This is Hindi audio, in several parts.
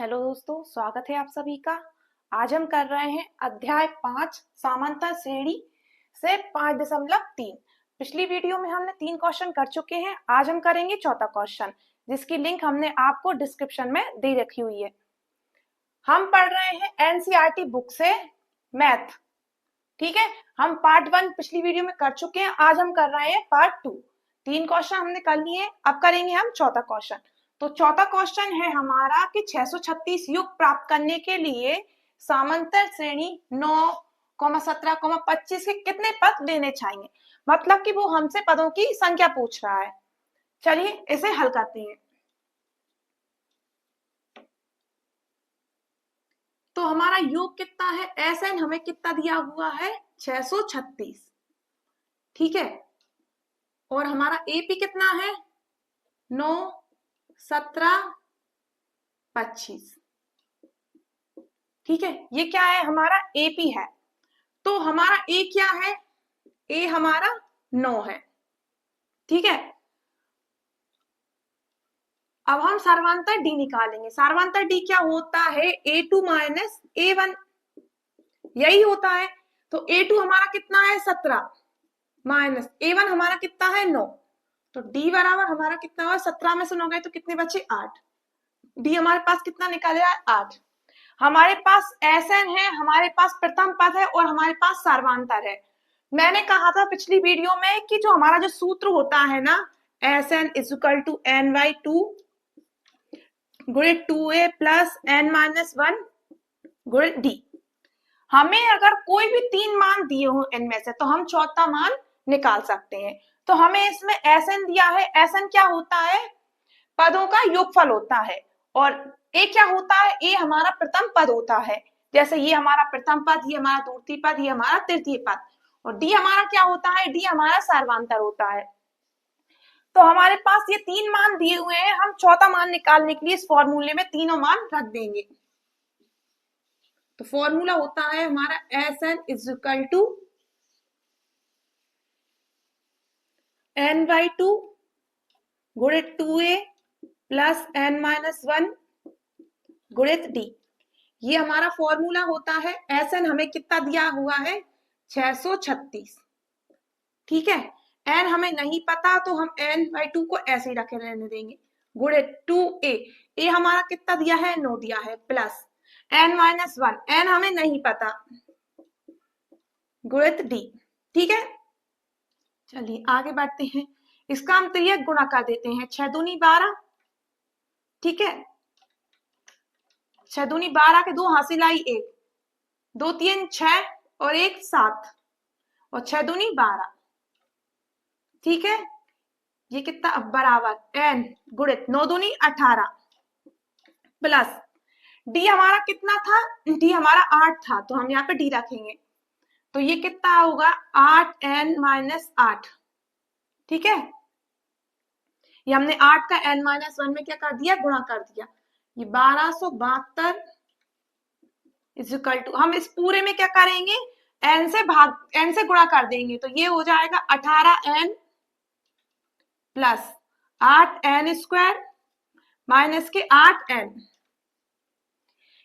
हेलो दोस्तों, स्वागत है आप सभी का। आज हम कर रहे हैं अध्याय 5 समांतर श्रेणी से 5.3। पिछली वीडियो में हमने 3 क्वेश्चन कर चुके हैं। आज हम करेंगे चौथा क्वेश्चन, जिसकी लिंक हमने आपको डिस्क्रिप्शन में दे रखी हुई है। हम पढ़ रहे हैं एनसीईआरटी बुक से मैथ। ठीक है, हम पार्ट 1 पिछली वीडियो में कर चुके हैं। आज हम कर रहे हैं पार्ट 2। 3 क्वेश्चन हमने कर लिए, अब करेंगे हम चौथा क्वेश्चन। तो चौथा क्वेश्चन है हमारा कि 636 योग प्राप्त करने के लिए समांतर श्रेणी 9, 17, 25 के कितने पद लेने चाहिए। मतलब कि वो हमसे पदों की संख्या पूछ रहा है। चलिए इसे हल करते हैं। तो हमारा योग कितना है, एसएन हमें कितना दिया हुआ है 636। ठीक है, और हमारा एपी कितना है 9, 17, 25। ठीक है, ये क्या है हमारा एपी है। तो हमारा ए क्या है, ए हमारा 9 है। ठीक है, अब हम सर्वांतर डी निकालेंगे। सर्वांतर डी क्या होता है, A2 माइनस A1, यही होता है। तो A2 हमारा कितना है 17 माइनस A1 हमारा कितना है 9। तो D बराबर हमारा कितना हुआ, 17 में से 9 गए तो कितने बचे 8। डी हमारे पास कितना निकालेगा 8। हमारे पास एसएन है, हमारे पास प्रथम पद है और हमारे पास सर्वांतर है। मैंने कहा था पिछली वीडियो में कि जो हमारा जो सूत्र होता है ना, SN is equal to n/2 गुणित 2a प्लस n-1 गुणित डी। हमें अगर कोई भी 3 मान दिए हो इनमें से तो हम चौथा मान निकाल सकते हैं। तो हमें इसमें एसएन दिया है। एसएन क्या होता है, पदों का योगफल होता है। और ए क्या होता है, ए हमारा प्रथम पद होता है। जैसे ये हमारा प्रथम पद, ये हमारा द्वितीय पद, ये हमारा तृतीय पद। और डी हमारा क्या होता है, डी हमारा सर्वांतर होता है। तो हमारे पास ये 3 मान दिए हुए हैं। हम चौथा मान निकालने के लिए इस फॉर्मूले में तीनों मान रख देंगे। तो फॉर्मूला होता है हमारा S N is equal to n/2 गुणित 2a प्लस n-1 गुणित डी। ये हमारा फॉर्मूला होता है। एसएन हमें कितना दिया हुआ है 636। ठीक है, एन हमें नहीं पता तो हम n/2 को ऐसे ही रखे रहने देंगे। गुणित 2a, ए हमारा कितना दिया है 9 दिया है, प्लस n-1, एन हमें नहीं पता, गुणित डी। ठीक है, चलिए आगे बढ़ते हैं। इसका हम तिर्यक गुणा कर देते हैं। 6 दूनी 12। ठीक है, 6 दूनी 12 के 2 हासिल आई 1, 2 3 6 और 1 7 और 6 दूनी 12। ठीक है, ये कितना बराबर n गुणित 9 दूनी 18 प्लस डी हमारा कितना था, डी हमारा 8 था तो हम यहाँ पे डी रखेंगे। तो ये कितना होगा 8n-8। ठीक है, ये हमने 8 का n-1 में क्या कर दिया, गुणा कर दिया। ये 1272 इज इक्वल टू, हम इस पूरे में क्या करेंगे, n से गुणा कर देंगे। तो ये हो जाएगा 18n प्लस 8n² माइनस के 8n।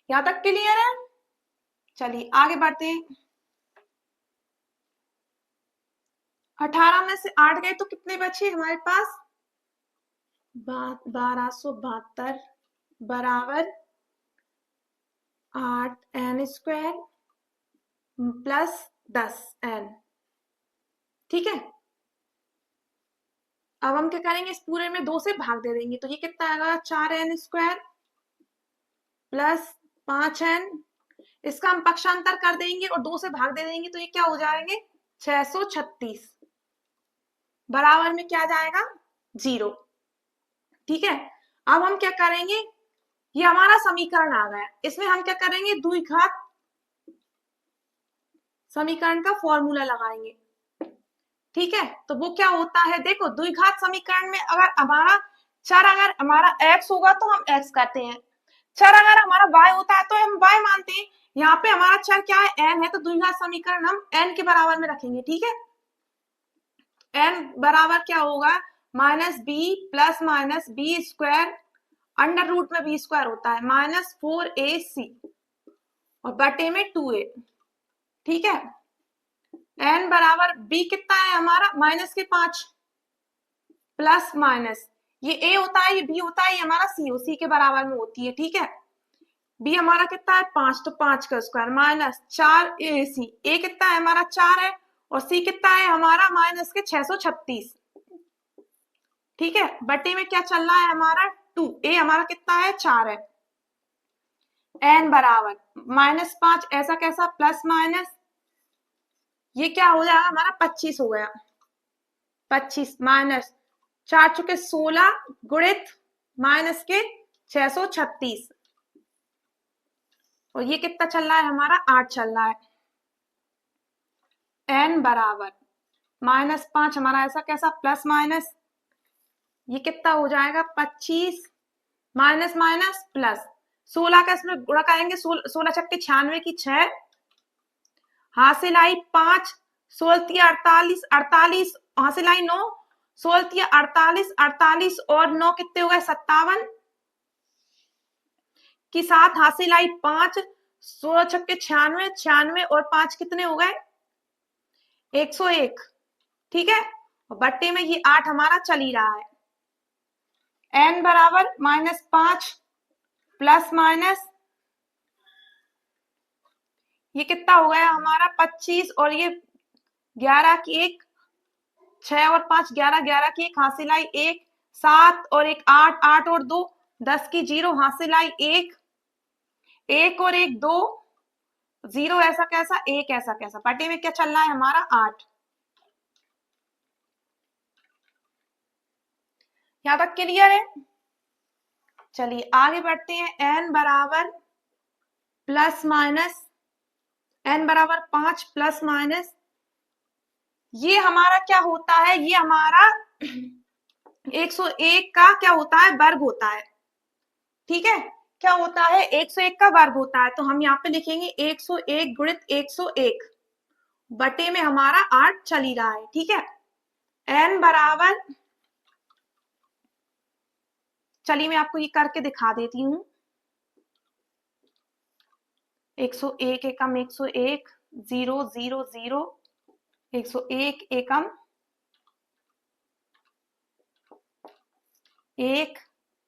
यहां तक क्लियर है। चलिए आगे बढ़ते हैं। 18 में से 8 गए तो कितने बचे हमारे पास 1272 बराबर 8n² प्लस 10n। ठीक है, अब हम क्या करेंगे, इस पूरे में 2 से भाग दे देंगे। तो ये कितना आएगा 4n² प्लस 5n। इसका हम पक्षांतर कर देंगे और 2 से भाग दे देंगे। तो ये क्या हो जाएंगे 636 बराबर में क्या जाएगा 0। ठीक है, अब हम क्या करेंगे, ये हमारा समीकरण आ गया। इसमें हम क्या करेंगे, द्विघात समीकरण का फॉर्मूला लगाएंगे। ठीक है, तो वो क्या होता है, देखो द्विघात समीकरण में अगर हमारा x होगा तो हम x करते हैं, चर अगर हमारा y होता है तो हम y मानते हैं। यहाँ पे हमारा चर क्या है n है, तो द्विघात समीकरण हम n के बराबर में रखेंगे। ठीक है, n बराबर क्या होगा -b plus -b² under root में बी स्क्वायर होता है -4ac और बटे में 2a। ठीक है, n बराबर b कितना है हमारा -5 प्लस माइनस ये a होता है, ये b होता है, ये हमारा c के बराबर में होती है। ठीक है, b हमारा कितना है 5, तो 5 का स्क्वायर -4ac, a कितना है हमारा 4 है और c कितना है हमारा -636। ठीक है, बटे में क्या चल रहा है हमारा 2, a हमारा कितना है 4 है। n बराबर -5 ऐसा कैसा प्लस माइनस ये क्या हो जाएगा हमारा 25 हो गया, 25 माइनस 4 चुके 16 गुणित माइनस के 636 और ये कितना चल रहा है हमारा 8 चल रहा है। n बराबर -5 हमारा ऐसा कैसा प्लस माइनस ये कितना हो जाएगा 25 माइनस माइनस प्लस 16 का इसमें गुणा करेंगे 16 छक्के 96 की 6 हासिल आई 5 16 48 48 हासिल आई 9 16 48 48 और 9 कितने हो गए 57 की 7 हासिल आई 5 16 छक्के 96 96 और 5 कितने हो गए 101। ठीक है, और बट्टे में ये 8 हमारा चल ही रहा है। n बराबर -5 प्लस माइनस ये कितना हो गया हमारा 25 और ये 11 की 1 6 और 5 11 11 की 1 हासिल आई 1 7 और 1 8 8 और 2 10 की 0 हासिल आई 1 1 और 1 2 0 ऐसा कैसा 1 ऐसा कैसा बटे में क्या चल रहा है हमारा 8। यहां तक क्लियर है। चलिए आगे बढ़ते हैं। n बराबर प्लस माइनस n बराबर 5 प्लस माइनस ये हमारा क्या होता है, ये हमारा 101 का क्या होता है वर्ग होता है। ठीक है, क्या होता है 101 का वर्ग होता है, तो हम यहाँ पे लिखेंगे 101 गुणित 101 बटे में हमारा 8 चल ही रहा है। ठीक है, n बराबर चलिए मैं आपको ये करके दिखा देती हूँ 101 एकम 101 0 0 0 101 एकम 1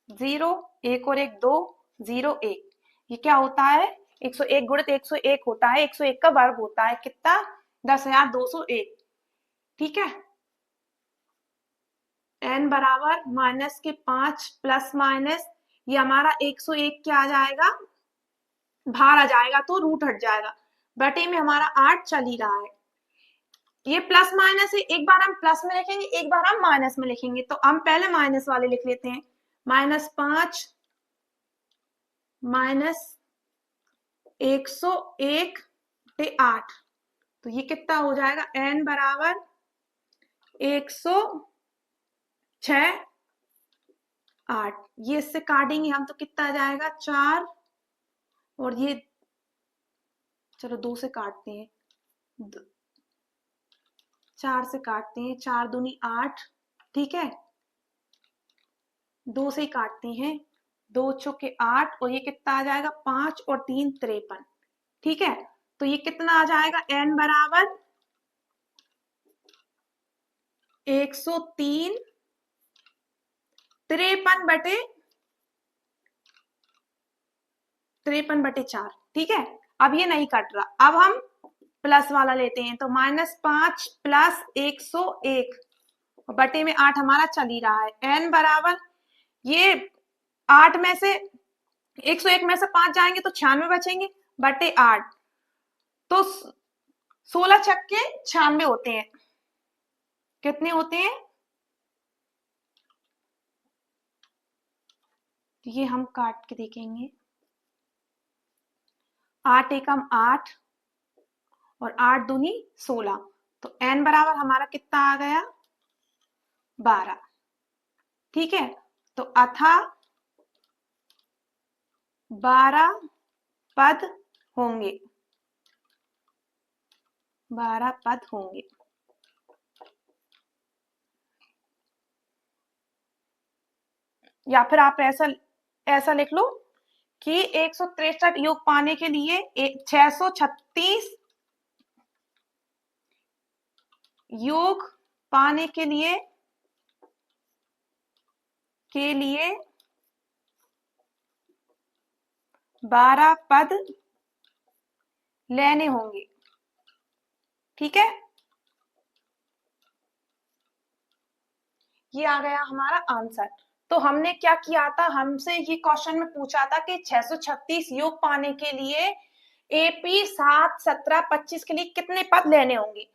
0 1 और 1 2 0 1 ये क्या होता है 101 गुणित 101 होता है 101 का वर्ग होता है कितना 10,201। ठीक है, n बराबर -5 प्लस माइनस ये हमारा 101 क्या आ जाएगा बाहर आ जाएगा तो रूट हट जाएगा बटे में हमारा 8 चल ही रहा है। ये प्लस माइनस है, एक बार हम प्लस में लिखेंगे एक बार हम माइनस में लिखेंगे, तो हम पहले माइनस वाले लिख लेते हैं -5 माइनस 101 पे 8 तो ये कितना हो जाएगा n बराबर 106 8 ये इससे काटेंगे हम तो कितना आ जाएगा 4 और ये चलो 2 से काटते हैं 4 से काटते हैं 4 दूनी 8। ठीक है, 2 से ही काटते हैं 2 चौके 8 और ये कितना आ जाएगा 5 और 3 53। ठीक है, तो ये कितना आ जाएगा n बराबर 103 53 बटे 4। ठीक है, अब ये नहीं कट रहा, अब हम प्लस वाला लेते हैं तो -5 प्लस 101 बटे में 8 हमारा चल ही रहा है। n बराबर ये 8 में से 101 में से 5 जाएंगे तो 96 बचेंगे बटे 8 तो 16 छक्के 96 होते हैं। कितने होते हैं ये हम काट के देखेंगे 8 एकम 8 और 8 दूनी 16 तो n बराबर हमारा कितना आ गया 12। ठीक है, तो अथा 12 पद होंगे 12 पद होंगे। या फिर आप ऐसा ऐसा लिख लो कि 163 योग पाने के लिए 636 योग पाने के लिए 12 पद लेने होंगे। ठीक है, ये आ गया हमारा आंसर। तो हमने क्या किया था, हमसे ये क्वेश्चन में पूछा था कि 636 योग पाने के लिए एपी 7, 17, 25 के लिए कितने पद लेने होंगे।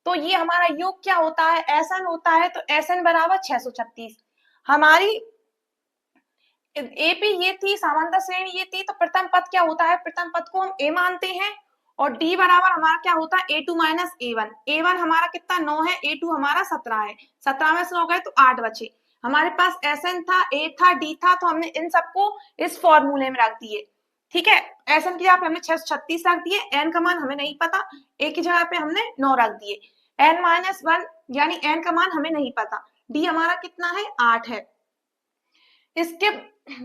तो ये हमारा योग क्या होता है, एसएन होता है। तो एसएन बराबर 636। हमारी एपी ये थी, समांतर श्रेणी ये थी। तो प्रथम पद क्या होता है, प्रथम पद को हम ए मानते हैं। और डी बराबर हमारा क्या होता है, A two minus A one. A one हमारा कितना 9 है, ए टू हमारा 17 है। 17 में से 9 गए तो 8 बचे। हमारे पास एस एन था, ए था, डी था। तो हमने इन सबको इस फॉर्मूले में रख दिए। ठीक है, एस एन की जगह पे हमने 636 रख दिए। एन का मान हमें नहीं पता, ए की जगह पे हमने 9 रख दिए। एन माइनस वन यानी एन का मान हमें नहीं पता। डी हमारा कितना है, 8 है। इसके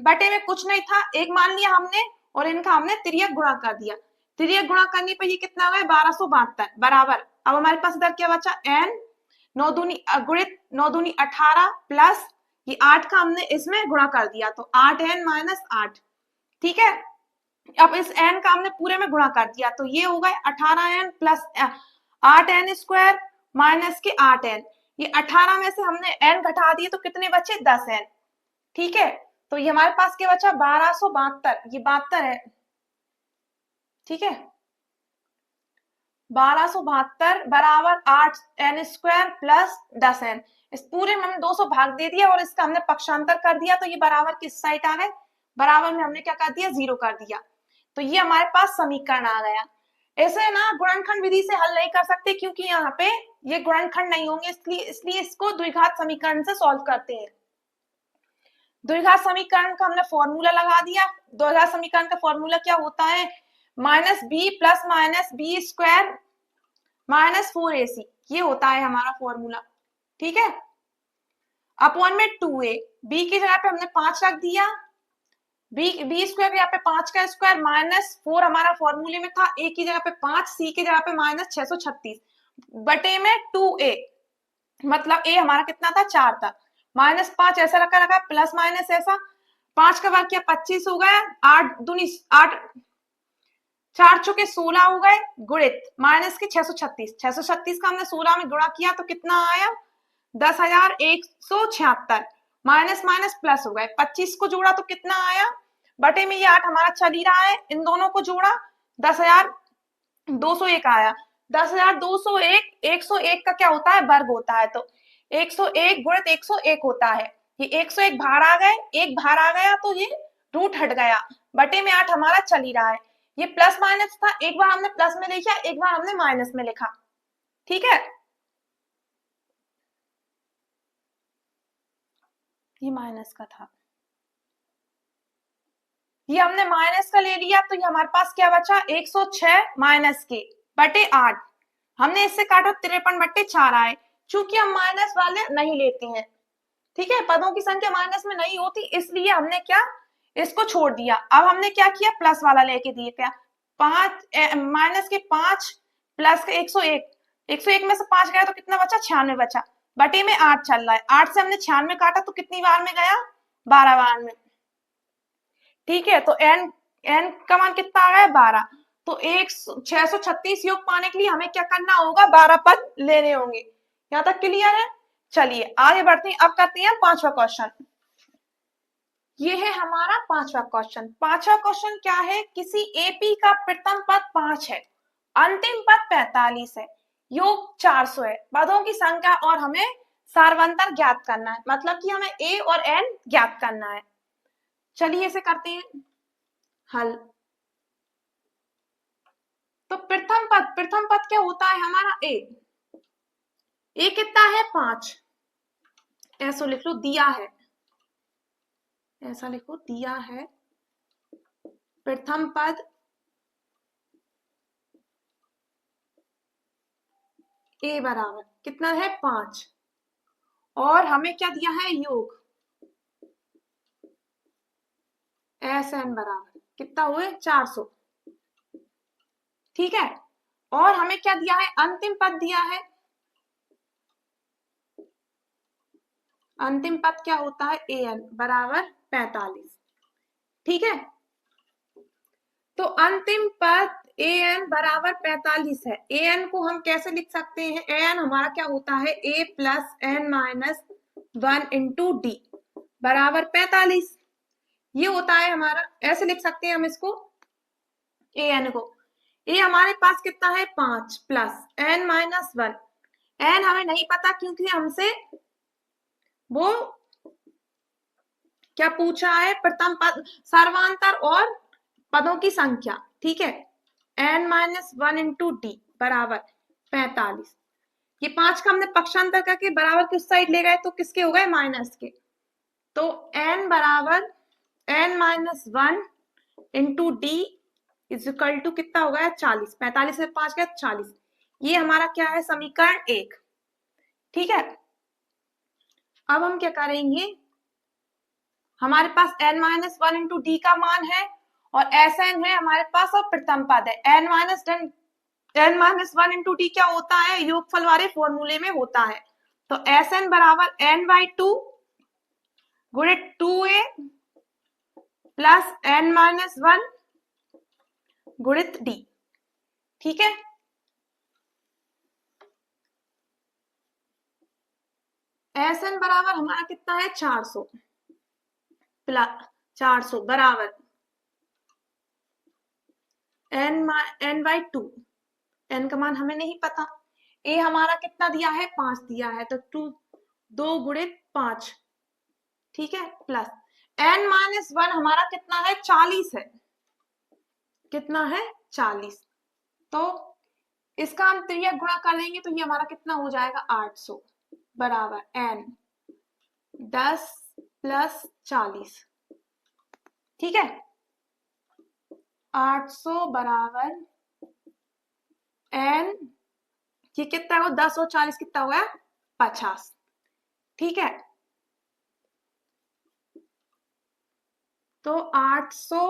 बटे में कुछ नहीं था, एक मान लिया हमने और इनका हमने तिर्यक गुणा कर दिया। तिर्यक गुणा करने पर ये कितना हुआ, 1272 बराबर। अब हमारे पास इधर क्या बचा, एन 9 दूनी गुणित 9 दूनी 18 प्लस ये 8 का हमने इसमें गुणा कर दिया। तो 8n माइनस 8। ठीक है, अब इस n का हमने पूरे में गुणा कर दिया। तो ये हो गए 18n plus 8n square minus के 8n। ये 18 में से हमने n घटा दिए तो कितने बचे, 10n। ठीक है, तो ये हमारे पास क्या बचा, 1272। ये 72 है। ठीक है, 1272 बराबर 8n स्क्वायर प्लस 10n। इस पूरे में हमने 200 भाग दे दिया और इसका हमने पक्षांतर कर दिया। तो ये बराबर किस साइड आ गए, बराबर में हमने क्या कर दिया, 0 कर दिया। तो ये हमारे पास समीकरण आ गया। ऐसे ना गुणनखंड विधि से हल नहीं कर सकते क्योंकि यहाँ पे ये गुणनखंड नहीं होंगे, इसलिए इसको द्विघात समीकरण से सॉल्व करते हैं। द्विघात समीकरण का हमने फॉर्मूला लगा दिया। द्विघात समीकरण का फॉर्मूला क्या होता है, minus B plus minus B square minus 4ac। ये होता है हमारा फॉर्मूला। ठीक है, अपॉन में 2a, b की जगह पे हमने 5 रख दिया। बी स्क्वायर यहाँ पे 5 का स्क्वायर माइनस 4 हमारा फॉर्मूले में था। a की जगह पे 5, c की जगह पे माइनस 636 बटे में 2a। मतलब a हमारा कितना था, 4 था। माइनस 5 ऐसा रखा प्लस माइनस ऐसा। 5 का वर्ग किया 25 हो गया। 8 दूनी 8, 4 चौके 16 हो गए गुणित माइनस के 636। 636 का हमने 16 में गुणा किया तो कितना आया, 10,176। माइनस माइनस प्लस हो गए, 25 को जोड़ा तो कितना आया, बटे में ये 8 हमारा चल ही रहा है, इन दोनों को जोड़ा 10,201 आया। 10,201 101 का क्या होता है, वर्ग होता है। तो 101 गुणित 101 होता है। ये 101 बाहर आ गए, एक बाहर आ गया तो ये रूट हट गया। बटे में 8 हमारा चल ही रहा है। ये प्लस माइनस था, एक बार हमने प्लस में लिखा, एक बार हमने माइनस में लिखा। ठीक है, ये माइनस का था, ये हमने माइनस का ले लिया। तो ये हमारे पास क्या बचा, 106 माइनस के बटे 8। हमने इससे काटा 53 बटे 4 आए। चूंकि हम माइनस वाले नहीं लेते हैं, ठीक है, पदों की संख्या माइनस में नहीं होती, इसलिए हमने क्या, इसको छोड़ दिया। अब हमने क्या किया, प्लस वाला लेके दिए। क्या, 5 माइनस के 5 प्लस के 101। 101 में से 5 गया तो कितना बचा, 96 बचा। बटे में 8 चल रहा है। 8 से हमने 96 काटा तो कितनी बार में गया, 12 बार में। ठीक है, तो एन एन का मान कितना आ गया, 12। तो 636 योग पाने के लिए हमें क्या करना होगा, 12 पद लेने होंगे। यहाँ तक क्लियर है। चलिए आगे बढ़ते हैं। अब करते हैं 5वां क्वेश्चन। ये है हमारा 5वां क्वेश्चन। 5वां क्वेश्चन क्या है, किसी एपी का प्रथम पद 5 है, अंतिम पद 45 है, योग 400 है, पदों की संख्या और हमें सारवंतर ज्ञात करना है। मतलब कि हमें ए और एन ज्ञात करना है। चलिए इसे करते हैं हल। तो प्रथम पद क्या होता है हमारा, ए कितना है, 5। ऐसा लिख लो, दिया है, ऐसा लिखो, दिया है प्रथम पद ए बराबर कितना है, 5। और हमें क्या दिया है, योग। एस एन बराबर कितना हुए 400। ठीक है, और हमें क्या दिया है, अंतिम पद दिया है। अंतिम पद क्या होता है, ए एन बराबर 45। ठीक है, तो अंतिम पद ए एन बराबर 45 है। ए एन को हम कैसे लिख सकते हैं, ए एन हमारा क्या होता है, A plus N minus 1 into D बराबर 45। ये होता है हमारा, ऐसे लिख सकते हैं हम इसको ए एन को। ए हमारे पास कितना है 5 प्लस एन माइनस 1। एन हमें नहीं पता क्योंकि हमसे वो क्या पूछा है, प्रथम पद सर्वांतर और पदों की संख्या। ठीक है, एन माइनस 1 इंटू डी बराबर 45। ये 5 का हमने पक्षांतर करके बराबर की उस साइड ले गए तो किसके हो गए, माइनस के। तो एन बराबर N minus 1 into D is equal to कितना हो गया 40। 45 से 5 गया 40। ये हमारा क्या है, समीकरण 1। ठीक है, अब हम क्या करेंगे, हमारे पास n माइनस 1 इंटू डी का मान है और एस एन है हमारे पास और प्रथम पद है। n माइनस 1 इंटू डी क्या होता है, योगफल वाले फॉर्मूले में होता है। तो एस एन बराबर n बाई 2 गुणित 2a प्लस n माइनस 1 गुणित डी। ठीक है, एस एन बराबर हमारा कितना है 400 प्लस 400 बराबर n बाई 2। n का मान हमें नहीं पता। ए हमारा कितना दिया है 5 दिया है, तो 2 गुणित 5। ठीक है, प्लस n माइनस 1 हमारा कितना है 40 है। कितना है 40। तो इसका हम त्रिया गुणा कर लेंगे तो ये हमारा कितना हो जाएगा 800 बराबर n 10 प्लस 40। ठीक है, 800 बराबर n, ये कितना हो 10 और 40 कितना हो गया 50। ठीक है, तो 800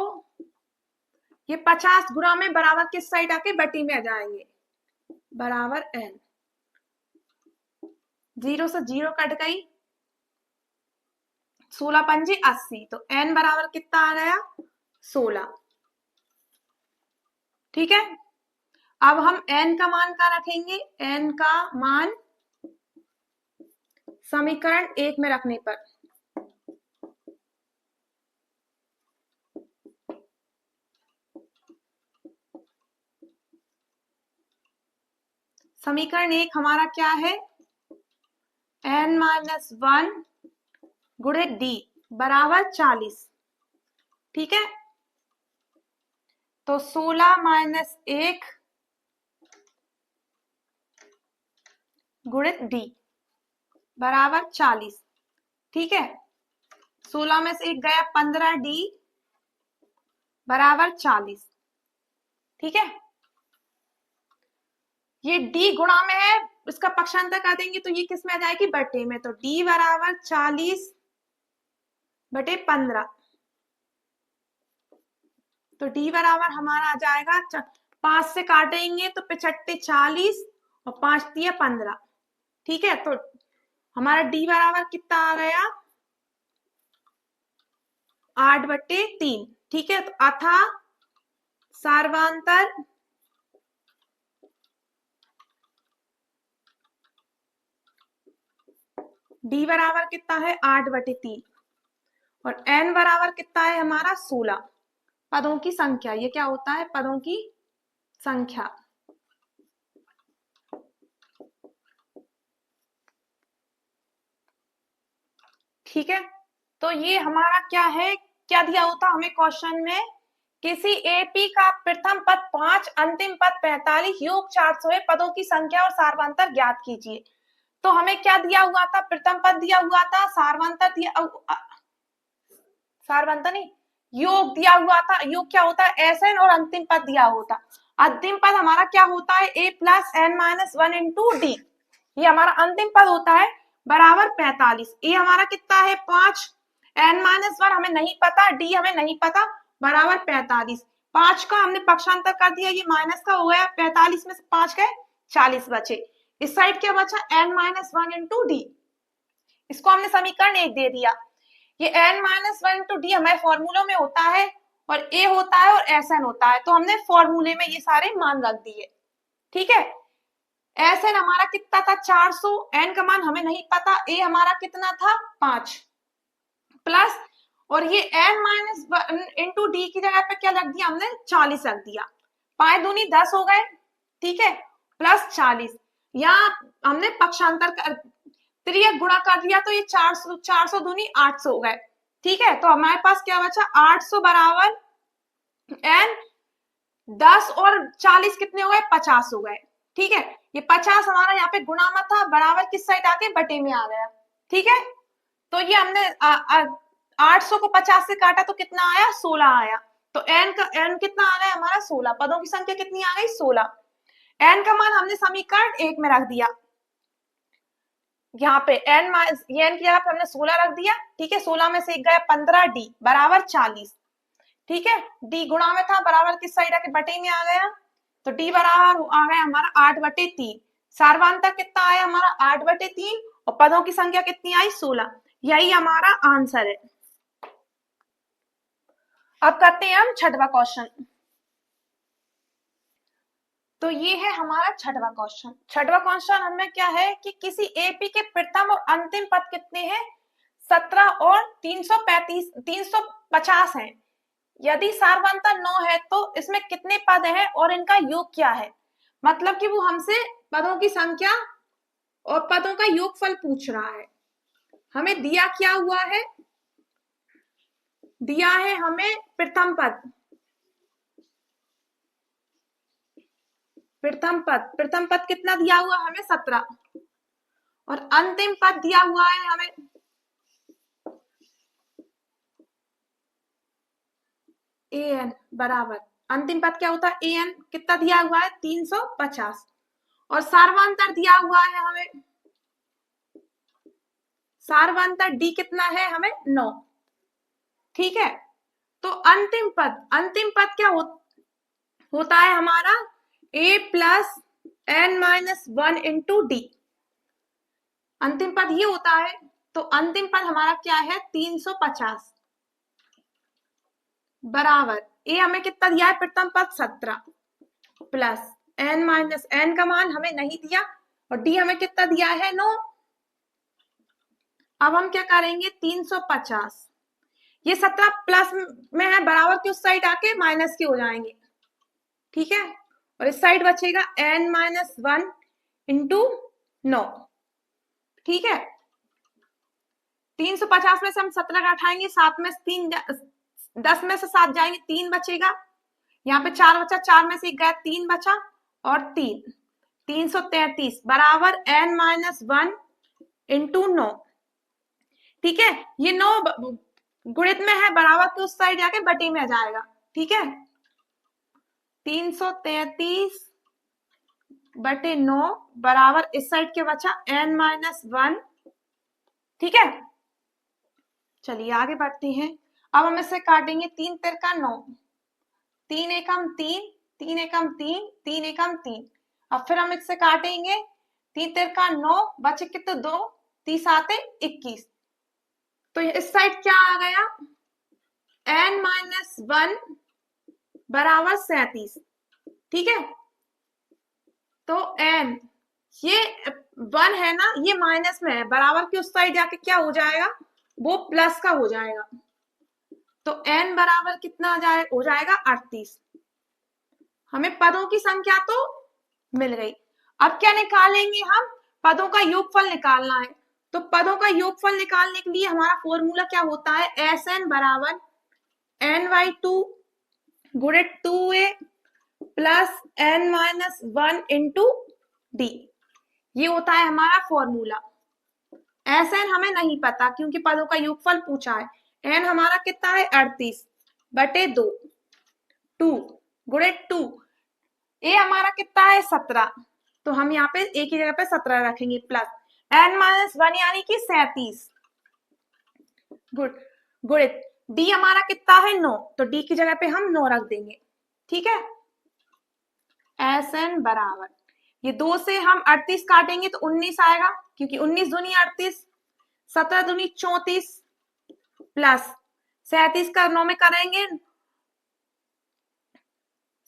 ये 50 गुणा में बराबर किस साइड आके बटी में आ जाएंगे, बराबर n। 0 से 0 कट गई, 16 पंजी 80, तो n बराबर कितना आ गया 16। ठीक है, अब हम n का मान क्या रखेंगे, n का मान समीकरण 1 में रखने पर समीकरण 1 हमारा क्या है, n माइनस 1 गुणित डी बराबर 40। ठीक है, तो 16 माइनस 1 गुणित डी बराबर 40। ठीक है, 16 में से 1 गया 15 डी बराबर 40। ठीक है, ये डी गुणा में है, इसका पक्षांतर कर देंगे तो ये किस में आ जाएगी, बटे में। तो डी बराबर 40 बटे 15। तो डी बराबर हमारा आ जाएगा 5 से काटेंगे तो 55 40 और 5 दिया 15। ठीक है, तो हमारा डी बराबर कितना आ गया 8 बटे 3। ठीक है, तो अथा सर्वांतर डी बराबर कितना है 8 बटे 3 और n बराबर कितना है हमारा 16 पदों की संख्या। ये क्या होता है, पदों की संख्या। ठीक है, तो ये हमारा क्या है, क्या दिया होता हमें क्वेश्चन में, किसी एपी का प्रथम पद 5 अंतिम पद 45 योग 400 है, पदों की संख्या और सार्वंतर ज्ञात कीजिए। तो हमें क्या दिया हुआ था, प्रथम पद दिया हुआ था, सार्वंतर दिया, सार्वंतर नहीं, योग दिया हुआ था। योग क्या होता है, एसएन, और अंतिम पद दिया होता। अंतिम पद हमारा क्या होता है, A plus N minus 1 into D. ये हमारा अंतिम पद होता है बराबर 45। ए हमारा कितना है 5, n माइनस 1 हमें नहीं पता, d हमें नहीं पता, बराबर 45। 5 का हमने पक्षांतर कर दिया, ये माइनस का हो गया, 45 में से 5 गए 40 बचे। इस साइड क्या बचा, n माइनस 1 इंटू डी, इसको हमने समीकरण 1 दे दिया। ये n माइनस 1 इंटू डी हमारे फॉर्मूलों में होता है, और a होता है और Sn होता है, तो हमने फॉर्मूले में ये सारे मान रख दिए। ठीक है, Sn हमारा कितना था 400, n का मान हमें नहीं पता, a हमारा कितना था 5 प्लस, और ये n माइनस 1 इंटू डी की जगह पे क्या रख दिया हमने 40 रख दिया, 5 दूनी 10 हो गए, ठीक है, प्लस 40, यहाँ हमने पक्षांतर कर त्रियक गुणा कर दिया, तो ये 400 दूनी 800 हो गए। ठीक है, तो हमारे पास क्या बचा 800 बराबर n, 10 और 40 कितने हो गए 50 हो गए। ठीक है, ये 50 हमारा यहाँ पे गुणा में था, बराबर किस साइड आके बटे में आ गया। ठीक है, तो ये हमने 800 को 50 से काटा तो कितना आया 16 आया, तो n कितना आ गया हमारा 16, पदों की संख्या कितनी आ गई 16। n का मान हमने समीकरण 1 में रख दिया, यहाँ पे n ये n की जगह पे हमने 16 रख दिया। ठीक है, 16 में से 1 गया 15, d बराबर 40। ठीक है, d गुणा में था, बराबर किस साइड आके बटे में आ गया, तो d बराबर आ गया हमारा 8/3। सार्वधातुक कितना आया हमारा 8/3, और पदों की संख्या कितनी आई 16। यही हमारा आंसर है। अब करते हैं हम छठवां क्वेश्चन। तो ये है हमारा छठवां क्वेश्चन। छठवां क्वेश्चन हमें क्या है कि किसी एपी के प्रथम और अंतिम पद कितने हैं 17 और 350 हैं। यदि सार्वधातुक 9 है तो इसमें कितने पद हैं और इनका योग क्या है। मतलब कि वो हमसे पदों की संख्या और पदों का योगफल पूछ रहा है। हमें दिया क्या हुआ है, दिया है हमें प्रथम पद, प्रथम पद कितना दिया हुआ हमें 17, और अंतिम पद दिया हुआ है हमें an बराबर, अंतिम पद क्या होता है an, कितना दिया हुआ है 350, और सार्वधातुक दिया हुआ है हमें, सार्वधातुक d कितना है हमें 9। ठीक है, तो अंतिम पद क्या होता है हमारा a plus n minus 1 into D, अंतिम पद ये होता है। तो अंतिम पद हमारा क्या है 350 बराबर a हमें कितना दिया है प्रथम पद 17 प्लस n माइनस n का मान हमें नहीं दिया, और d हमें कितना दिया है 9। अब हम क्या करेंगे 350, ये 17 प्लस में है, बराबर के उस साइड आके माइनस के हो जाएंगे। ठीक है, और इस साइड बचेगा n माइनस 1 इंटू 9। ठीक है, 350 में से हम 17 का हटाएंगे, 7 में से 3 10 में से 7 जाएंगे, 3 बचेगा, यहाँ पे 4 बचा, 4 में से 1 गया 3 बचा, और 3 333 बराबर n माइनस 1 इंटू 9। ठीक है, ये 9 गुणित में है, बराबर के उस साइड जाके बटे में आ जाएगा। ठीक है, 333 बटे 9 बराबर इस साइड के बचा n माइनस 1। ठीक है, चलिए आगे बढ़ते हैं। अब हम इसे काटेंगे, 3 तिरका 9, 3 एकम 3, 3 एकम 3, 3 एकम 3। अब फिर हम इससे काटेंगे, 3 तिरका 9, बचे कितने 2, 30 आते 21। तो इस साइड क्या आ गया n माइनस 1 बराबर 37। ठीक है, तो n ये 1 है ना, ये माइनस में है, बराबर की उस साइड जाके क्या हो जाएगा वो प्लस का हो जाएगा, तो n बराबर कितना हो जाएगा 38। हमें पदों की संख्या तो मिल गई। अब क्या निकालेंगे हम, पदों का योगफल निकालना है। तो पदों का योगफल निकालने के लिए हमारा फॉर्मूला क्या होता है, Sn बराबर n/2 गुणित 2a plus n minus 1 into D, ये होता है हमारा फॉर्मूला। Sn हमें नहीं पता क्योंकि पदों का योगफल पूछा है। n हमारा कितना है 38 बटे 2, 2 गुणित 2, a हमारा कितना है 17, तो हम यहाँ पे a की जगह पे 17 रखेंगे, प्लस n माइनस 1 यानी कि 37 गुड गुणित डी हमारा कितना है 9, तो डी की जगह पे हम 9 रख देंगे। ठीक है, एस एन बराबर, ये 2 से हम 38 काटेंगे तो 19 आएगा, क्योंकि 19 दूनी 38, 17 दूनी 34 प्लस 37 का 9 में करेंगे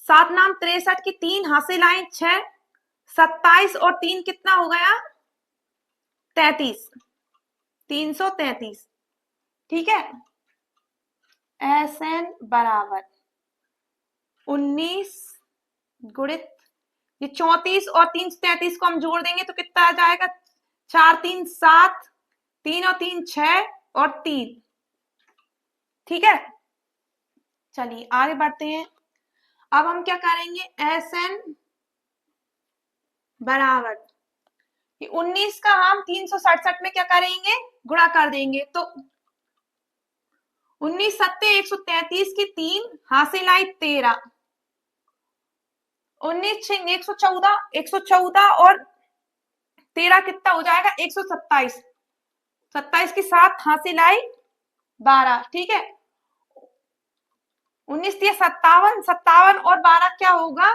7 नाम 63 की 3 हासिल आए 6, 27 और 3 कितना हो गया 33, 333। ठीक है, एस एन बराबर 19 गुणित ये 34 और 3 33 को हम जोड़ देंगे तो कितना आ जाएगा 4 3 7, 3 और 3 6 और 3। ठीक है, चलिए आगे बढ़ते हैं। अब हम क्या करेंगे, एस एन बराबर 19 का हम 367 में क्या करेंगे गुणा कर देंगे, तो 19 सत्ते 133 की 3 हासिल आई 13, 19 छिंग 114, 114 और 13 कितना हो जाएगा 127, 27 की 7 हासिल आई 12। ठीक है, 19 दिया 57, 57 और 12 क्या होगा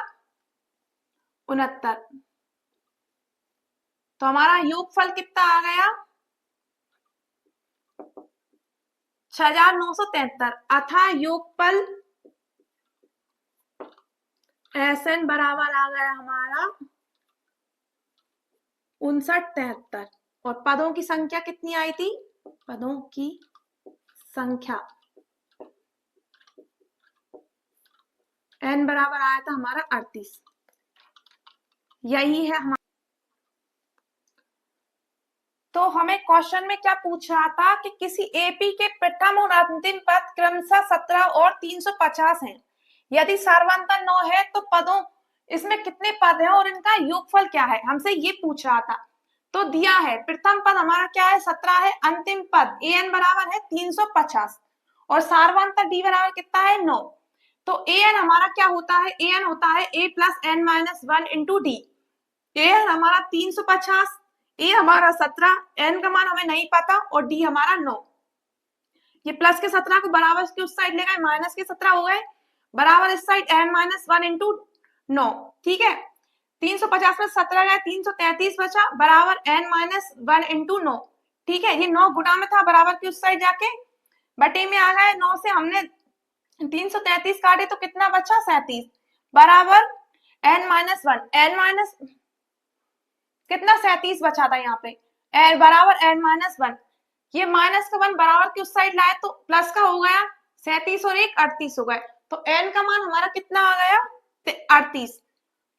69, तो हमारा योगफल कितना आ गया 6973, अतः योगफल एस एन बराबर आ गया हमारा 5973। और पदों की संख्या कितनी आई थी, पदों की संख्या n बराबर आया था हमारा 38। यही है हमारा, तो हमें क्वेश्चन में क्या पूछ रहा था कि किसी एपी के प्रथम और अंतिम पद क्रमशः 17 और 350 हैं। यदि सार्वंतर 9 है तो पदों इसमें कितने पद हैं और इनका योगफल क्या है, हमसे ये पूछ रहा था। तो दिया है प्रथम पद हमारा क्या है 17 है, अंतिम पद ए एन बराबर है 350 और सार्वंतर डी बराबर कितना है 9। तो ए एन हमारा क्या होता है, ए एन होता है A plus N minus 1 into D. A N हमारा 350, ए हमारा 17, एन का मान हमें नहीं पता और डी हमारा 9। ये प्लस के 17 को बराबर के उस साइड ले गए, माइनस के 17 हो गए बराबर इस साइड एन माइनस 1 इंटू 9। ठीक है, 350 में 17 गए 333 बचा बराबर n माइनस 1 इंटू 9। ठीक है, ये 9 गुणा में था बराबर की उस साइड जाके बटे में आ गए, 9 से हमने 333 काटे तो कितना बचा 37 बराबर n माइनस 1, n माइनस कितना 37 बचा था यहाँ पे n बराबर n माइनस 1, ये माइनस का 1 बराबर की उस साइड लाए तो प्लस का हो गया 37 और 1 38 हो गए, तो n का मान हमारा कितना आ गया 38।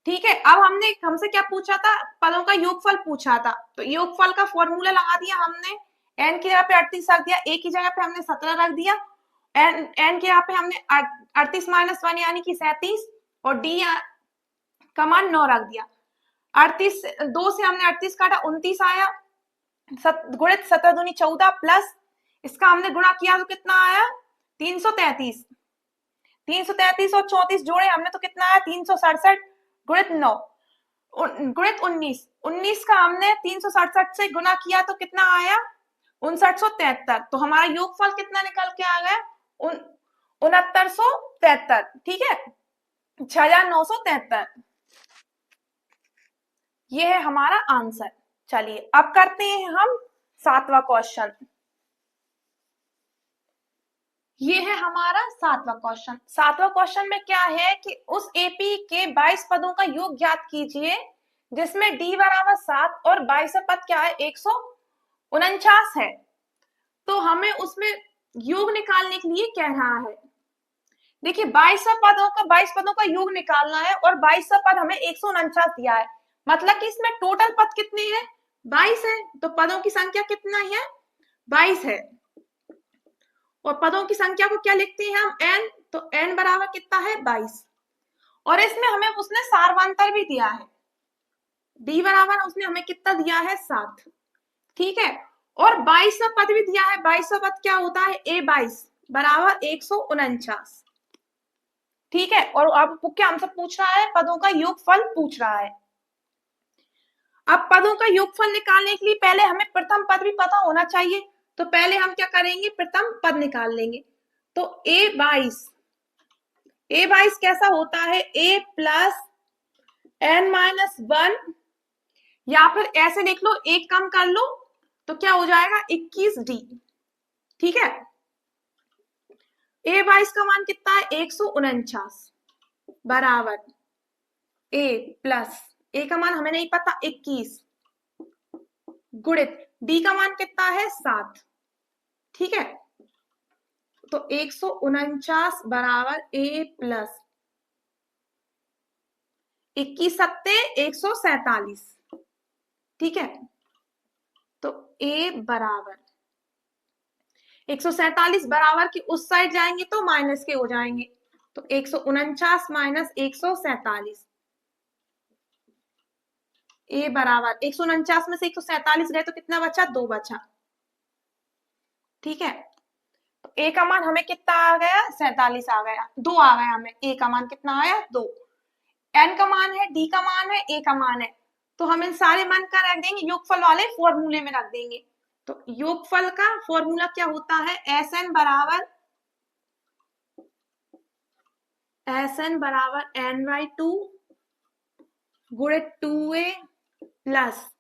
ठीक है, अब हमसे क्या पूछा था, पदों का योगफल पूछा था, तो योगफल का फॉर्मूला लगा दिया हमने, n की जगह पे 38 रख दिया, a की जगह पे हमने 17 रख दिया, n की जगह पे हमने 38 माइनस 1 यानी कि 37 और d का मान 9 रख दिया। 38 2 से हमने 38 काटा 29 आया, गुणित 17 दूनी 14 प्लस इसका हमने गुणा किया तो कितना आया 333, 333 और 34 जोड़े हमने तो कितना आया 367 गुणित 9 गुणित 19, 19 का हमने 367 से गुना किया तो कितना आया 5973, तो हमारा योगफल कितना निकल के आ गया 6973। ठीक है, 6973, ये है हमारा आंसर। चलिए अब करते हैं हम 7वां क्वेश्चन। ये है हमारा 7वां क्वेश्चन। 7वां क्वेश्चन में क्या है कि उस एपी के 22 पदों का योग ज्ञात कीजिए जिसमें डी बराबर 7 और 22 पद क्या है 149 है। तो हमें उसमें योग निकालने के लिए कह रहा है, देखिए 22 पदों का योग निकालना है और 22 पद हमें 149 दिया है, मतलब कि इसमें टोटल पद कितने हैं 22 है, तो पदों की संख्या कितना है 22 है। और पदों की संख्या को क्या लिखते हैं हम n, तो n बराबर कितना है 22 और इसमें हमें उसने सार्वंतर भी दिया है, d बराबर उसने हमें कितना दिया है 7। ठीक है, और 22 पद भी दिया है, 22 पद क्या होता है a22 बराबर 149। ठीक है, और अब क्या हमसे पूछ रहा है पदों का योगफल पूछ रहा है। अब पदों का योगफल निकालने के लिए पहले हमें प्रथम पद भी पता होना चाहिए, तो पहले हम क्या करेंगे, प्रथम पद निकाल लेंगे। तो a22 कैसा होता है, a प्लस n-1, या फिर ऐसे लिख लो, एक कम कर लो तो क्या हो जाएगा 21d। ठीक है, a22 का मान कितना है 149 बराबर a प्लस a का मान हमें नहीं पता 21 गुणित d का मान कितना है 7। ठीक है, तो 149 बराबर a प्लस 21 सत्ते 147। ठीक है, तो a बराबर 147 बराबर की उस साइड जाएंगे तो माइनस के हो जाएंगे, तो 149 माइनस 147, a बराबर 149 में से 147 गए तो कितना बचा, 2 बचा। ठीक है, तो a का मान हमें कितना आ गया 47 आ गया, 2 आ गया हमें, a का मान कितना आया 2। n का मान है, d का मान है, a का मान है, तो हम इन सारे मान का रख देंगे योगफल वाले फॉर्मूले में रख देंगे। तो योगफल का फॉर्मूला क्या होता है, Sn बराबर n/2 गुणित 2a प्लस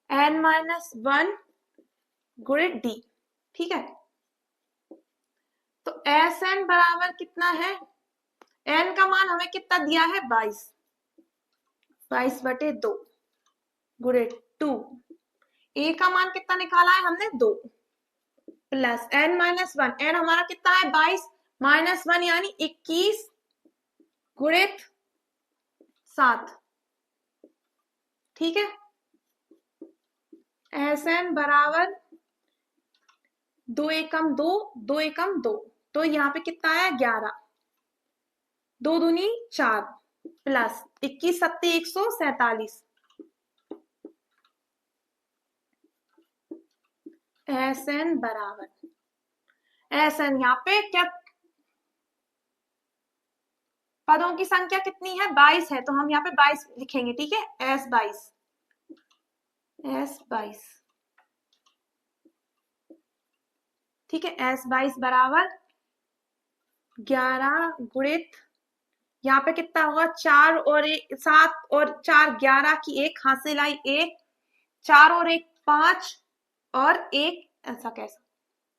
n-1 गुणित d। ठीक है, तो Sn बराबर कितना है, n का मान हमें कितना दिया है 22/2 गुणित 2, a का मान कितना निकाला है हमने 2 प्लस n-1, n हमारा कितना है 22 -1 यानी 21 गुणित 7। ठीक है, Sn बराबर 2 एकम 2, 2 एकम 2, तो यहाँ पे कितना आया 11, 2 दूनी 4 प्लस 21 सत्ते 147। Sn बराबर Sn यहाँ पे क्या पदों की संख्या कितनी है 22 है, तो हम यहाँ पे 22 लिखेंगे। ठीक है, S22 ठीक है, S22 बराबर 11 गुणित यहाँ पे कितना होगा 4 और 7 और 4 11 की 1 हासिल आई 1, 4 और 1 5 और 1 ऐसा कैसा।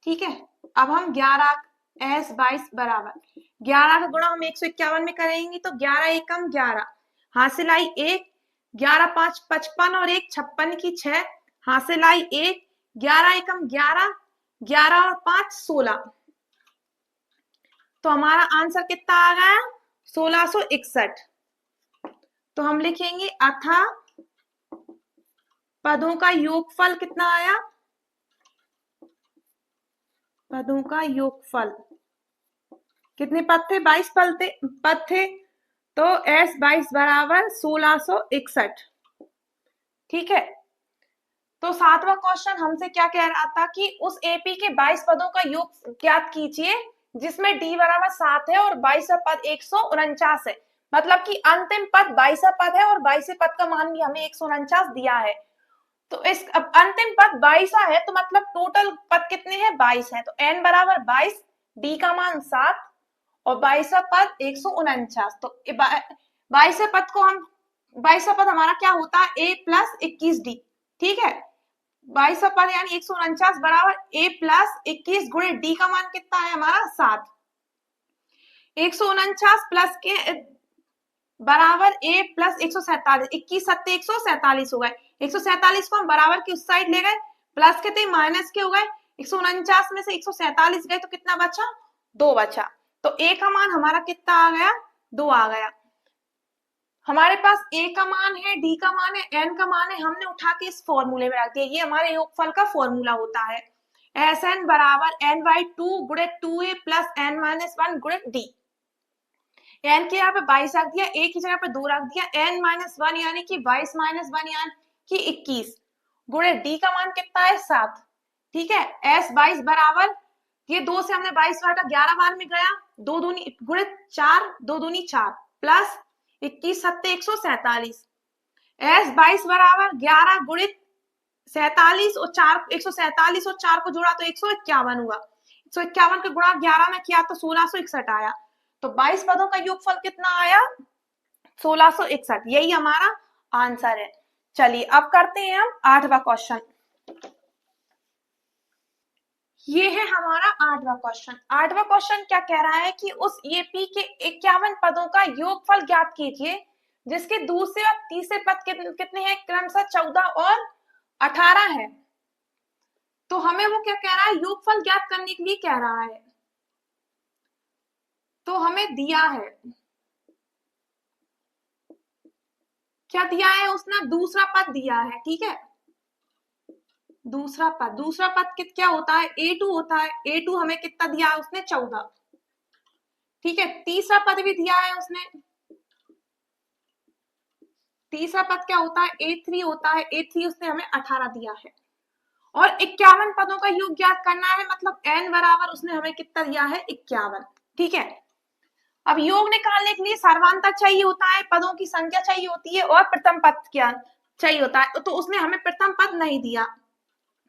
ठीक है, अब हम 11 S22 बराबर 11 का गुणा हम 151 में करेंगे तो 11 एकम 11 हासिल आई 1, 11 5 55 और 1 56 की 6 हासिल आई 1, 11 एकम 11, 11 और 5 16, तो हमारा आंसर कितना आ गया 1661। तो हम लिखेंगे अतः पदों का योगफल कितना आया, पदों का योगफल कितने पद थे 22 पद थे, तो S22 बराबर 1661। ठीक है, तो 7वां क्वेश्चन हमसे क्या कह रहा था कि उस एपी के 22 पदों का योग ज्ञात कीजिए जिसमें d बराबर 7 है और 22वां पद 149 है, मतलब कि अंतिम पद 22वां पद है और 22वें पद का मान भी हमें 149 दिया है। तो इस अब अंतिम पद 22वां है तो मतलब टोटल पद कितने हैं 22 है, तो n बराबर 22, d का मान 7 और 22वां पद 149, तो 22वें पद को हम 22वां पद हमारा क्या होता है a प्लस 21d। ठीक है, 22वां पद यानी 149 बराबर a प्लस 21 गुणित d का मान कितना है हमारा 7, 149 प्लस के बराबर a प्लस 147, 21 सत्ते 147 हो गए, 147 को हम बराबर की उस साइड ले गए, प्लस के थे माइनस के हो गए, 149 में से 147 गए तो कितना बचा 2 बचा, तो a का मान हमारा कितना आ गया 2 आ गया। हमारे पास a का मान है, d का मान है, n का मान है, हमने उठा के इस फॉर्मूले में रख दिया, ये हमारे योगफल का फॉर्मूला होता है। Sn बराबर n/2 गुणित 2a प्लस n-1 गुणित d। n के यहाँ पे 22 रख दिया, a की जगह पे 2 रख दिया, n-1 यानी कि 22 - 1 यानी कि 21 गुणित d का मान कितना है 7। ठीक है, S22 बराबर ये 2 से हमने 22 बार का 11 बार में गया, 2 दूनी गुणित 4, 2 दूनी 4 प्लस 21 सत्ते 147, S22 बराबर 11 गुणित 47 और 4, 147 और 4 को जोड़ा तो 151 हुआ। 151 का गुणा 11 में किया तो 1661 आया। तो 22 पदों का योगफल कितना आया? 1661। यही हमारा आंसर है। चलिए अब करते हैं हम 8वां क्वेश्चन। ये है हमारा 8वां क्वेश्चन। 8वां क्वेश्चन क्या कह रहा है कि उस एपी के 51 पदों का योगफल ज्ञात कीजिए जिसके दूसरे और तीसरे पद कितने हैं? क्रमशः 14 और 18 है। तो हमें वो क्या कह रहा है? योगफल ज्ञात करने के लिए कह रहा है। तो हमें दिया है, क्या दिया है उसने? दूसरा पद दिया है, ठीक है। दूसरा पद क्या होता है? A2 होता है। A2 हमें कितना दिया है उसने? 14, ठीक है। तीसरा पद भी दिया है उसने। तीसरा पद क्या होता है? A3 होता है। A3 उसने हमें 18 दिया है। और 51 पदों का योग ज्ञात करना है, मतलब n बराबर उसने हमें कितना दिया है? 51, ठीक है। अब योग निकालने के लिए सर्वांतर चाहिए होता है, पदों की संख्या चाहिए होती है, और प्रथम पद क्या चाहिए होता है। तो उसने हमें प्रथम पद नहीं दिया।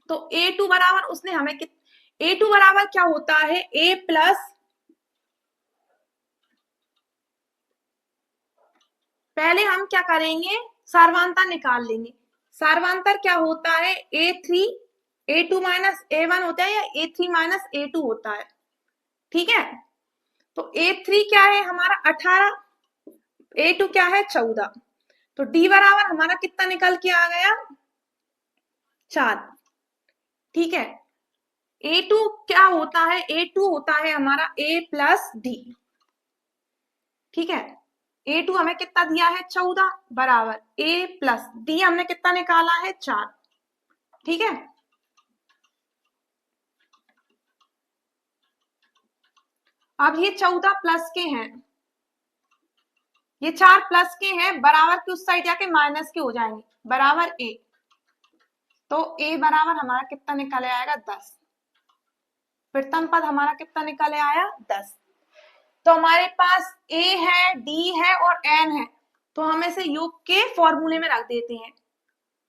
तो A2 बराबर उसने हमें A2 बराबर क्या होता है? A प्लस, पहले हम क्या करेंगे? सर्वांतर निकाल लेंगे। सर्वांतर क्या होता है? A3 A2 माइनस A1 होता है, या A3 माइनस A2 होता है, ठीक है। तो A3 क्या है हमारा? 18, A2 क्या है? 14। तो D बराबर हमारा कितना निकल के आ गया? 4, ठीक है। A2 क्या होता है? A2 होता है हमारा A प्लस D, ठीक है। A2 हमें कितना दिया है? 14 बराबर A प्लस D हमने कितना निकाला है? 4, ठीक है। अब ये 14 प्लस के हैं, ये 4 प्लस के हैं, बराबर के उस साइड जाके माइनस के हो जाएंगे, बराबर A। तो A बराबर हमारा कितना निकले आएगा? 10। प्रथम पद हमारा कितना निकले आया? 10। तो हमारे पास A है, D है और N है। तो हम इसे योग के फॉर्मूले में रख देते हैं।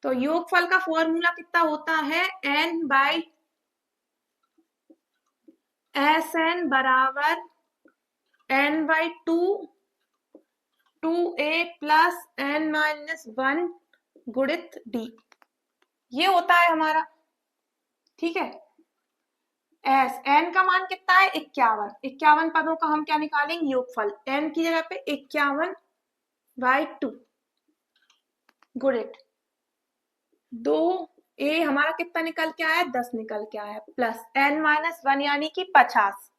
तो योगफल का फॉर्मूला कितना होता है? N बाई SN बराबर N by 2A plus N minus 1 गुणित D, ये होता है हमारा, ठीक है। एस एन का मान कितना है? 51। 51 पदों का हम क्या निकालेंगे? योगफल। एन की जगह पे 51 बाई 2 गुणित 2A हमारा कितना निकल के आया? 10 निकल के आया, प्लस N माइनस 1 यानी कि 50।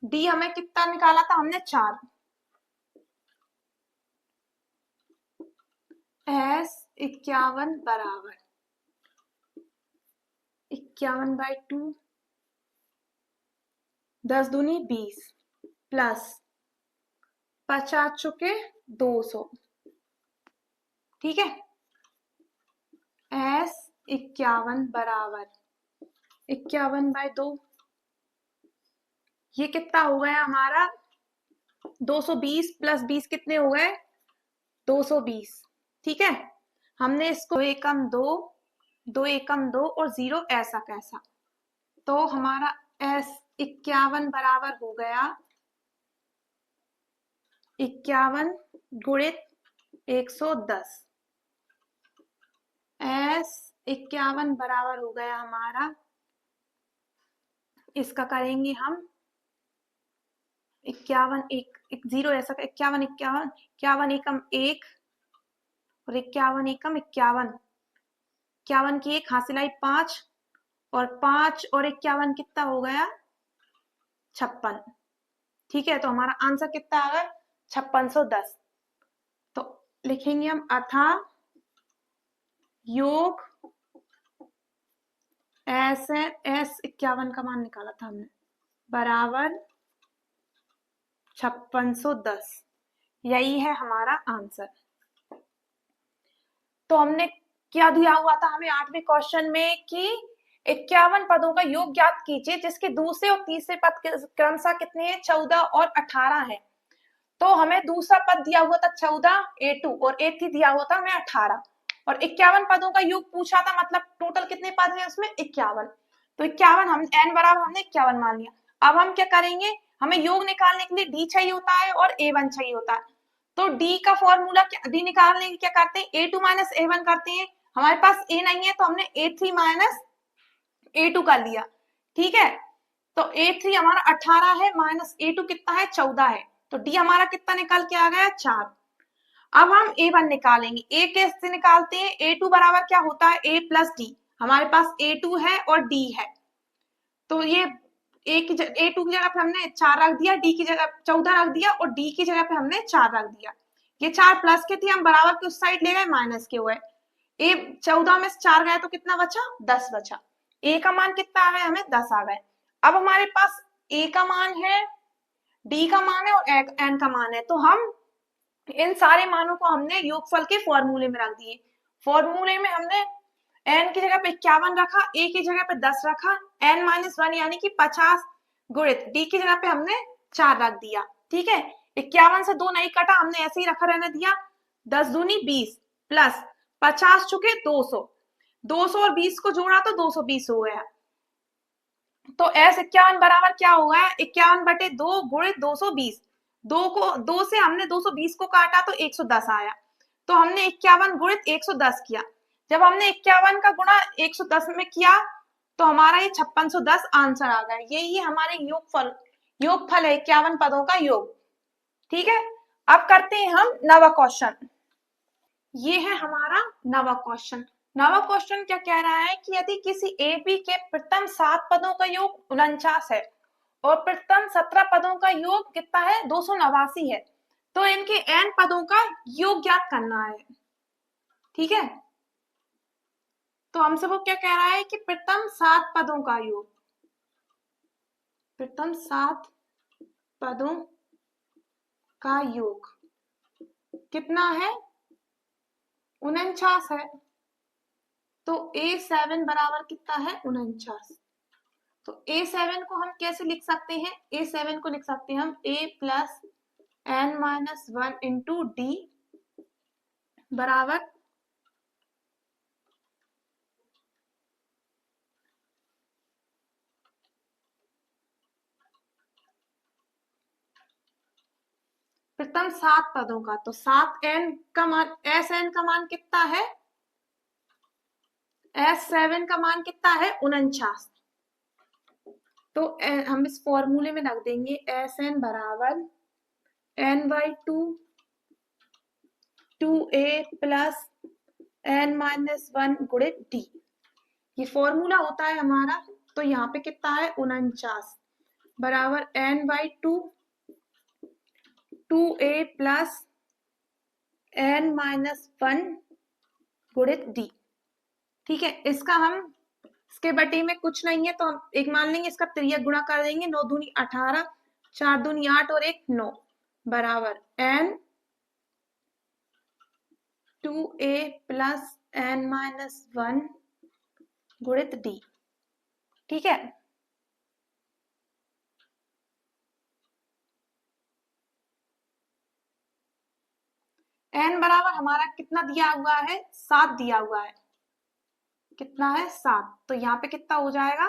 D हमें कितना निकाला था हमने? 4। S 51 बराबर 51 बाई 2, 10 दूनी 20, प्लस 50 चुके 200, ठीक है। S 51 बराबर 51 बाई 2, ये कितना हो गया हमारा? 220 प्लस 20 कितने हो गए? 220, ठीक है। हमने इसको 2 एकम 2, 2 एकम 2 और 0 ऐसा कैसा। तो हमारा S 51 बराबर हो गया 51 गुणित 110। S 51 बराबर हो गया हमारा, इसका करेंगे हम 51 एक 0 ऐसा 51 51 51 एकम 1 और 51 एकम 51, 51 की एक हासिल आई 5, और 5 और 51 कितना हो गया? 56, ठीक है। तो हमारा आंसर कितना आ गया? 5610। तो लिखेंगे हम अथा योग S 51 का मान निकाला था हमने, बराबर 5610, यही है हमारा आंसर। तो हमने क्या दिया हुआ था हमें 8वें क्वेश्चन में कि 51 पदों का योग ज्ञात कीजिए जिसके दूसरे और तीसरे पद क्रमशः कितने हैं? 14 और 18 है। तो हमें दूसरा पद दिया हुआ था 14 A2 और A3 दिया हुआ था हमें 18। और 51 पदों का योग पूछा था, मतलब टोटल कितने पद हैं उसमें 51। तो 51 हम n बराबर हमने 51 मान लिया। अब हम क्या करेंगे, हमें योग निकालने के लिए d चाहिए होता है और a1 चाहिए होता है। तो d का फॉर्मूला d निकालने के क्या करते हैं, a2 माइनस a1 करते हैं। हमारे पास a नहीं है तो हमने a3 माइनस a2 कर लिया, ठीक है। तो a3 हमारा 18 है, माइनस a2 कितना है 14 है, तो d हमारा कितना निकल के आ गया 4। अब हम a1 निकालेंगे, a कैसे निकालते हैं, a2 बराबर क्या होता है a प्लस डी। हमारे पास a2 है और d है, तो ये a की a2 की जगह पे हमने 4 रख दिया, d की जगह 14 रख दिया और d की जगह पे हमने 4 रख दिया। ये 4 प्लस के थे, हम बराबर के उस साइड ले गए, माइनस के हुए। a 14 में से 4 गए तो कितना बचा 10 बचा। a का मान कितना आ गया, हमें 10 आ गए। अब हमारे पास a का मान है, d का मान है और n का मान है, तो हम इन सारे मानों को हमने योगफल के फॉर्मूले में रख दिए। फॉर्मूले में हमने n की जगह पे 51 रखा, a की जगह पे 10 रखा, n माइनस 1 यानी कि 50 गुणित d की जगह पे हमने 4 रख दिया, ठीक है। 51 से 2 नहीं कटा, हमने ऐसे ही रखा रहने दिया। 10 दूनी 20 प्लस 50 चुके 200, 200 और 20 को जोड़ा तो 220 हो गया। तो s51 बराबर क्या होगा, 51/2 गुणित 220। 2 से हमने 220 को काटा तो 110 आया, तो हमने 51 गुणित 110 किया। जब हमने 51 का गुणा 110 में किया तो हमारा ये 5610 आंसर आ गया। यही हमारे योगफल है 51 पदों का योग, ठीक है। अब करते हैं हम नवा क्वेश्चन। ये है हमारा नवा क्वेश्चन। नवा क्वेश्चन क्या कह रहा है कि यदि किसी ए बी के प्रथम 7 पदों का योग 49 है और प्रथम 17 पदों का योग कितना है 289 है, तो इनके n पदों का योग ज्ञात करना है, ठीक है। तो हमसे वो क्या कह रहा है कि प्रथम 7 पदों का योग, प्रथम 7 पदों का योग कितना है 49 है। तो a7 बराबर कितना है 49। तो a7 को हम कैसे लिख सकते हैं, a7 को लिख सकते हैं हम a plus n minus 1 into D बराबर प्रथम 7 पदों का। तो 7n का मान, sn का मान कितना है, s7 का मान कितना है 49। तो हम इस फॉर्मूले में रख देंगे sn बराबर n/2 2a plus n minus 1 गुणित डी। ये फॉर्मूला होता है हमारा। तो यहाँ पे कितना है 49 बराबर n/2 2a plus n minus 1 गुणित डी, ठीक है। इसका हम इसके बटे में कुछ नहीं है तो हम एक मान लेंगे, इसका तिर्यक गुणा कर देंगे। 9 दूनी 18, 4 दूनी 8 और 1 9 बराबर n 2a plus n minus 1 गुणित डी, ठीक है। n बराबर हमारा कितना दिया हुआ है 7 दिया हुआ है, कितना है 7। तो यहाँ पे कितना हो जाएगा,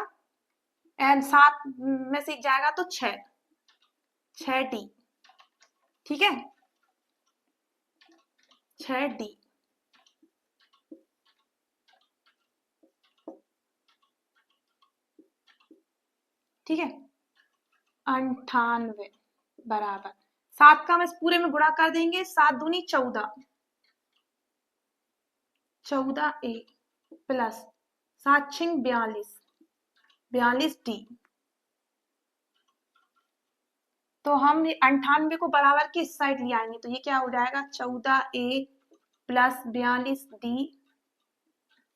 n 7 में से जाएगा तो 6d, ठीक है 6d, ठीक है 98 बराबर 7 का हम इस पूरे में गुणा कर देंगे। 7 दूनी 14, 14a प्लस 7 छिंग 42, 42d। तो हम 98 को बराबर की इस साइड ले आएंगे, तो ये क्या हो जाएगा 14a प्लस 42d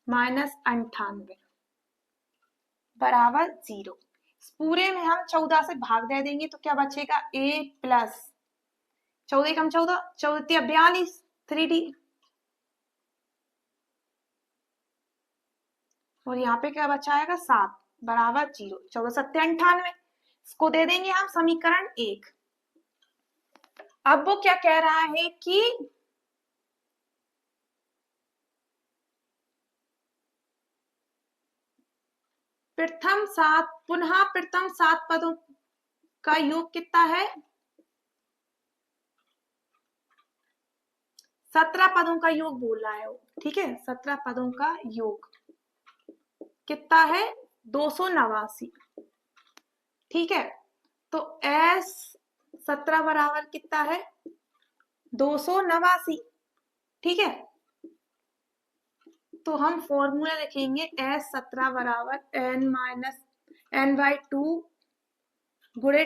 माइनस 98 बराबर 0। इस पूरे में हम 14 से भाग दे देंगे तो क्या बचेगा a प्लस 14 कम 14, 14 42 3d, और यहाँ पे क्या बचाएगा 7 बराबर 0। 14 सत्ते 98, इसको दे देंगे हम समीकरण 1। अब वो क्या कह रहा है कि पुनः प्रथम 7 पदों का योग कितना है? 17 पदों का योग बोल रहा है वो, ठीक है। 17 पदों का योग कितना है? 289, ठीक है। तो S 17 बराबर कितना है? 289, ठीक है। तो हम फॉर्मूला लिखेंगे S 17 बराबर n माइनस n/2 गुणे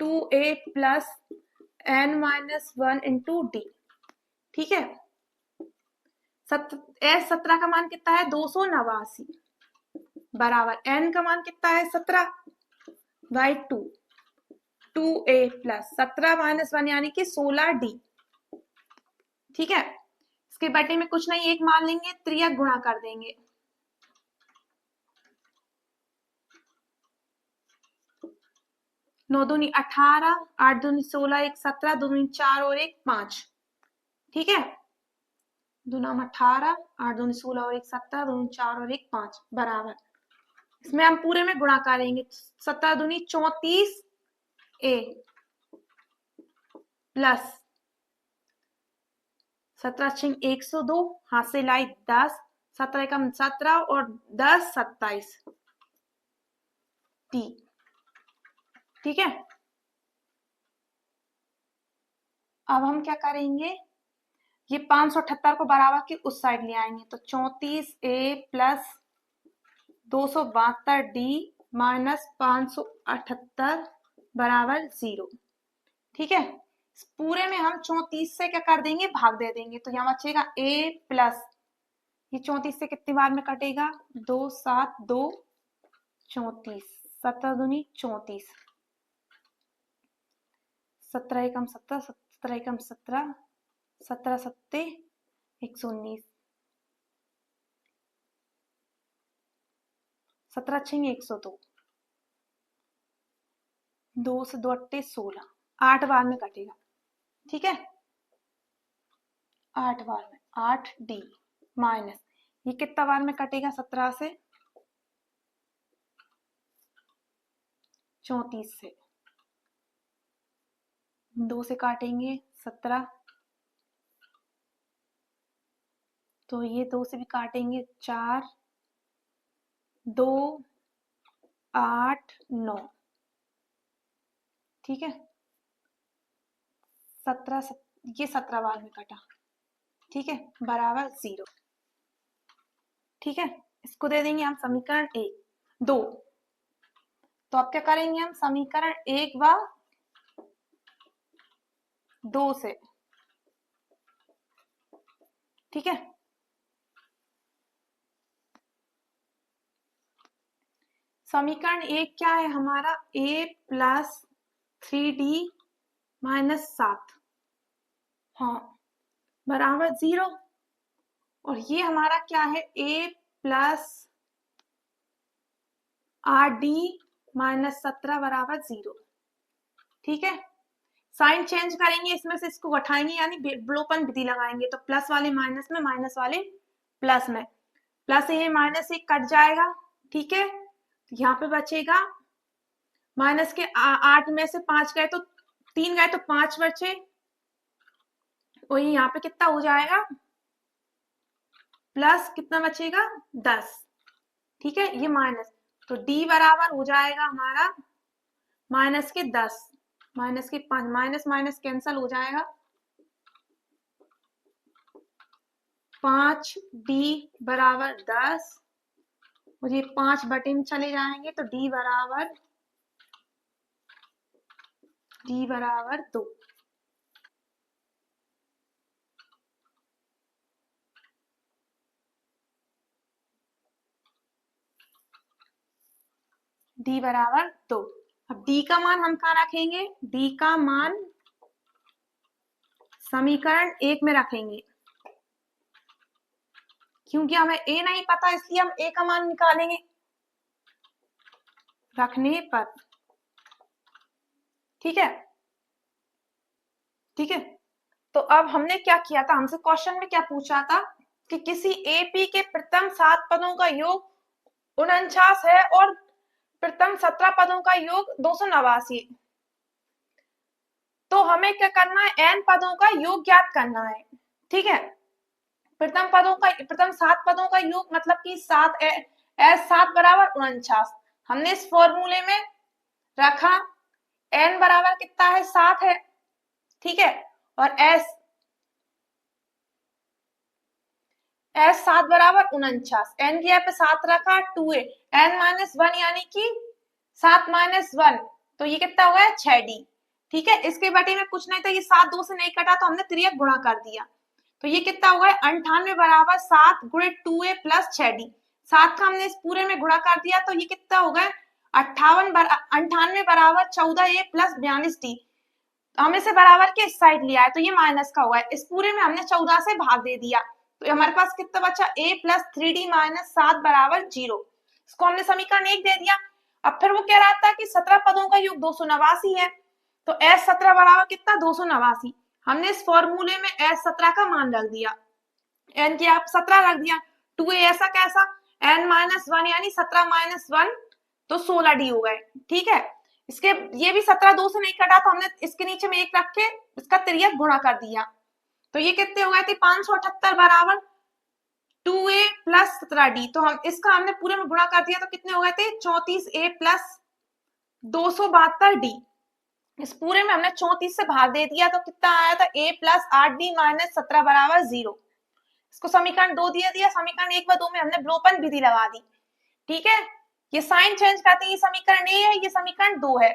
2a plus n-1 into D, ठीक है। S 17 का मान कितना है? 289 बराबर n का मान कितना है? 17/2 2a प्लस 17-1 यानी कि 16d, ठीक है। इसके बटे में कुछ नहीं, एक मान लेंगे, त्रियक गुणा कर देंगे। नौ दूनी 18, 8 दूनी 16, 1 17, 2 दूनी 4 और 1 5, ठीक है। 2 नाम 18, 8 दूनी 16 और 1 17, 2 दूनी 4 और 1 5 बराबर, इसमें हम पूरे में गुणा करेंगे। 17 दूनी 34 a प्लस 17 102, हाथ से लाई 10, 17 कम 17 और 10 27 टी, ठीक है। अब हम क्या करेंगे, ये 578 को बराबर की उस साइड ले आएंगे, तो 34a प्लस 272d माइनस 578 बराबर 0, ठीक है। इस पूरे में हम 34 से क्या कर देंगे? भाग दे देंगे, तो यहाँ बचेगा a प्लस, ये 34 से कितनी बार में कटेगा? 2 7 2 34, 17 दूनी 34, 17 एकम 17, 17 एकम 17, 17 सत्ते 119, 17 छिंग 102, 2 से 2 अट्टे 16, 8 बार में कटेगा, ठीक है। 8 बार में 8d माइनस, ये कितना बार में कटेगा? 17 से 34 से, 2 से काटेंगे 17, तो ये 2 से भी काटेंगे 4, 2 8 9, ठीक है। 17 ये 17 बार में कटा, ठीक है, बराबर 0, ठीक है। इसको दे देंगे हम समीकरण 1 2, तो अब क्या करेंगे हम? समीकरण 1 व 2 से, ठीक है। समीकरण 1 क्या है हमारा? a प्लस 3d माइनस 7, हाँ, बराबर 0, और ये हमारा क्या है? a प्लस 8d माइनस 17 बराबर 0, ठीक है। साइन चेंज करेंगे, इसमें से इसको घटाएंगे, यानी विलोपन विधि लगाएंगे, तो प्लस वाले माइनस में, माइनस वाले प्लस में, प्लस ये माइनस एक कट जाएगा, ठीक है। यहाँ पे बचेगा माइनस के 8 में से 5 गए तो 3 गए तो 5 बचे, और यहाँ पे कितना हो जाएगा? प्लस कितना बचेगा? 10, ठीक है। ये माइनस, तो d बराबर हो जाएगा हमारा माइनस के 10, माइनस के 5, माइनस माइनस कैंसल हो जाएगा, 5d बराबर 10, और ये 5 बटे में चले जाएंगे, तो d बराबर 2, d बराबर 2। अब d का मान हम कहाँ रखेंगे? d का मान समीकरण 1 में रखेंगे, क्योंकि हमें a नहीं पता, इसलिए हम a का मान निकालेंगे रखने पर, ठीक है, ठीक है। तो अब हमने क्या किया था? हमसे क्वेश्चन में क्या पूछा था कि किसी AP के प्रथम 7 पदों का योग 49 है और प्रथम 17 पदों का योग 289। तो हमें क्या करना है, n पदों का योग ज्ञात करना है। ठीक है, प्रथम 7 पदों का योग मतलब कि 7 बराबर 49। हमने इस फॉर्मूले में रखा n बराबर कितना है, 7 है। ठीक है, और s 7 बराबर 49, n की यहाँ पे 7 रखा, 2a n माइनस 1 यानी कि 7 माइनस 1, तो ये कितना हुआ है, 6d। ठीक है, इसके बटे में कुछ नहीं था, ये 7 2 से नहीं कटा तो हमने तिर्यक गुणा कर दिया, तो ये कितना हुआ है, 98 बराबर 7 गुणे 2a प्लस 6d। 7 का हमने इस पूरे में गुणा कर दिया, तो ये कितना हो गया, 98 बराबर 14a प्लस 42d। हम इसे बराबर के इस साइड लिया है, तो ये माइनस का हुआ है, इस पूरे में हमने 14 से भाग दे दिया, तो हमारे पास कितना बचा, a प्लस 3d माइनस 7 बराबर 0। इसको हमने समीकरण 1 दे दिया। अब फिर वो कह रहा था कि 17 पदों का योग 289 है, तो s 17 बराबर कितना, 289। हमने इस फॉर्मूले में s 17 का मान रख दिया, n की आप 17 रख दिया, 2a ऐसा कैसा, n माइनस 1 यानी 17 माइनस 1 तो 16d हो गए। ठीक है, इसके ये भी 17 2 से नहीं कटा, तो हमने इसके नीचे में 1 रख के इसका तिर्यक गुणा कर दिया, तो ये कितने हो गए थे, 578 बराबर 2a प्लस 17d। तो हम इसका हमने पूरे में गुणा कर दिया, तो कितने हो गए थे, 34a प्लस 272d। इस पूरे में हमने 34 से भाग दे दिया, तो कितना आया था, a प्लस 8d माइनस 17 बराबर 0। इसको समीकरण 2 दिया दिया, समीकरण 1 व 2 में हमने विलोपन विधि लगा दी। ठीक है, ये साइन चेंज करते हैं, ये समीकरण ए है, ये समीकरण 2 है,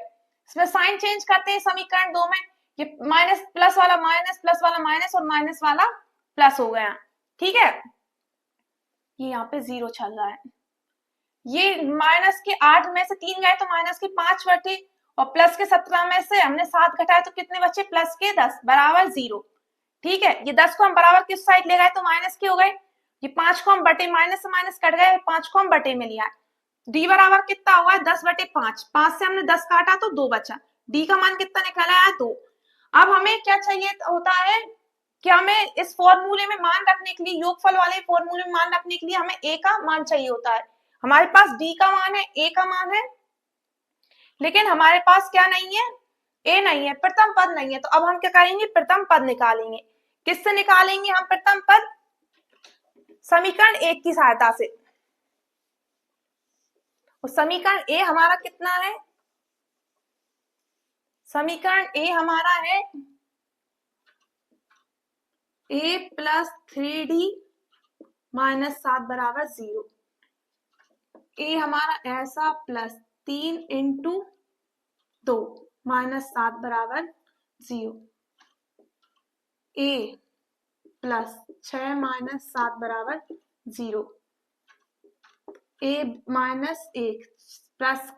इसमें साइन चेंज करते हैं समीकरण 2 में, ये माइनस प्लस वाला माइनस, प्लस वाला माइनस और माइनस वाला प्लस हो गया। ठीक है, ये यहाँ पे 0 चल रहा है, ये माइनस के 8 में से 3 गए तो माइनस के 5 बटे, और प्लस के 17 में से हमने 7 घटाए तो कितने बचे, प्लस के 10 बराबर 0। ठीक है, ये 10 को हम बराबर किस साइड ले गए तो माइनस के हो गए, ये 5 को हम बटे, माइनस से माइनस कट गए, 5 को हम बटे में लिया, डी बराबर कितना हुआ है, 10 बटे 5, 5 से हमने 10 काटा तो 2 बचा, डी का मान कितना निकला है, 2। अब हमें क्या चाहिए होता है कि हमें इस फॉर्मूले में मान रखने के लिए, योगफल वाले फॉर्मूले में मान रखने के लिए हमें ए का मान चाहिए होता है। हमारे पास डी का मान है, ए का मान है, लेकिन हमारे पास क्या नहीं है, ए नहीं है, प्रथम पद नहीं है। तो अब हम क्या करेंगे, प्रथम पद निकालेंगे। किससे निकालेंगे हम प्रथम पद, समीकरण 1 की सहायता से। और समीकरण ए हमारा कितना है, समीकरण ए हमारा है a प्लस 3d माइनस 7 बराबर 0। ए हमारा ऐसा प्लस 3 इंटू 2 माइनस 7 बराबर 0। ए प्लस 6 माइनस 7 बराबर 0। ए माइनस 1 प्लस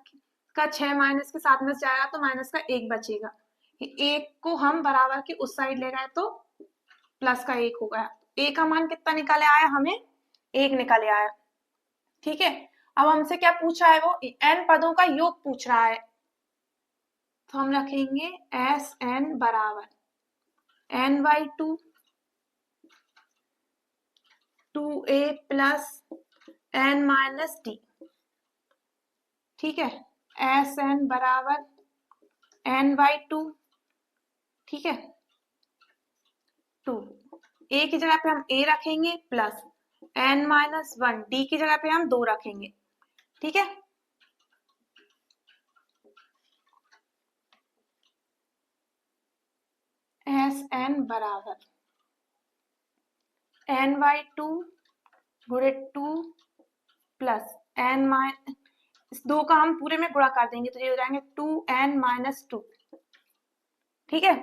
का 6 माइनस के 7 में से जाएगा तो माइनस का 1 बचेगा, एक को हम बराबर के उस साइड ले गए तो प्लस का 1 हो गया। ए का मान कितना निकाले आया, हमें 1 निकाले आया। ठीक है, अब हमसे क्या पूछा है, वो n पदों का योग पूछ रहा है, तो हम रखेंगे एस एन बराबर n by 2 2a plus n minus D. ठीक है, एस एन बराबर n बाई 2, ठीक है 2, a की जगह पे हम a रखेंगे प्लस n माइनस 1, डी की जगह पे हम 2 रखेंगे। ठीक है, एस एन बराबर n बाई 2 गुणे 2 प्लस n माइनस, इस 2 का हम पूरे में गुणा कर देंगे तो ये हो जाएंगे 2n माइनस 2। ठीक है,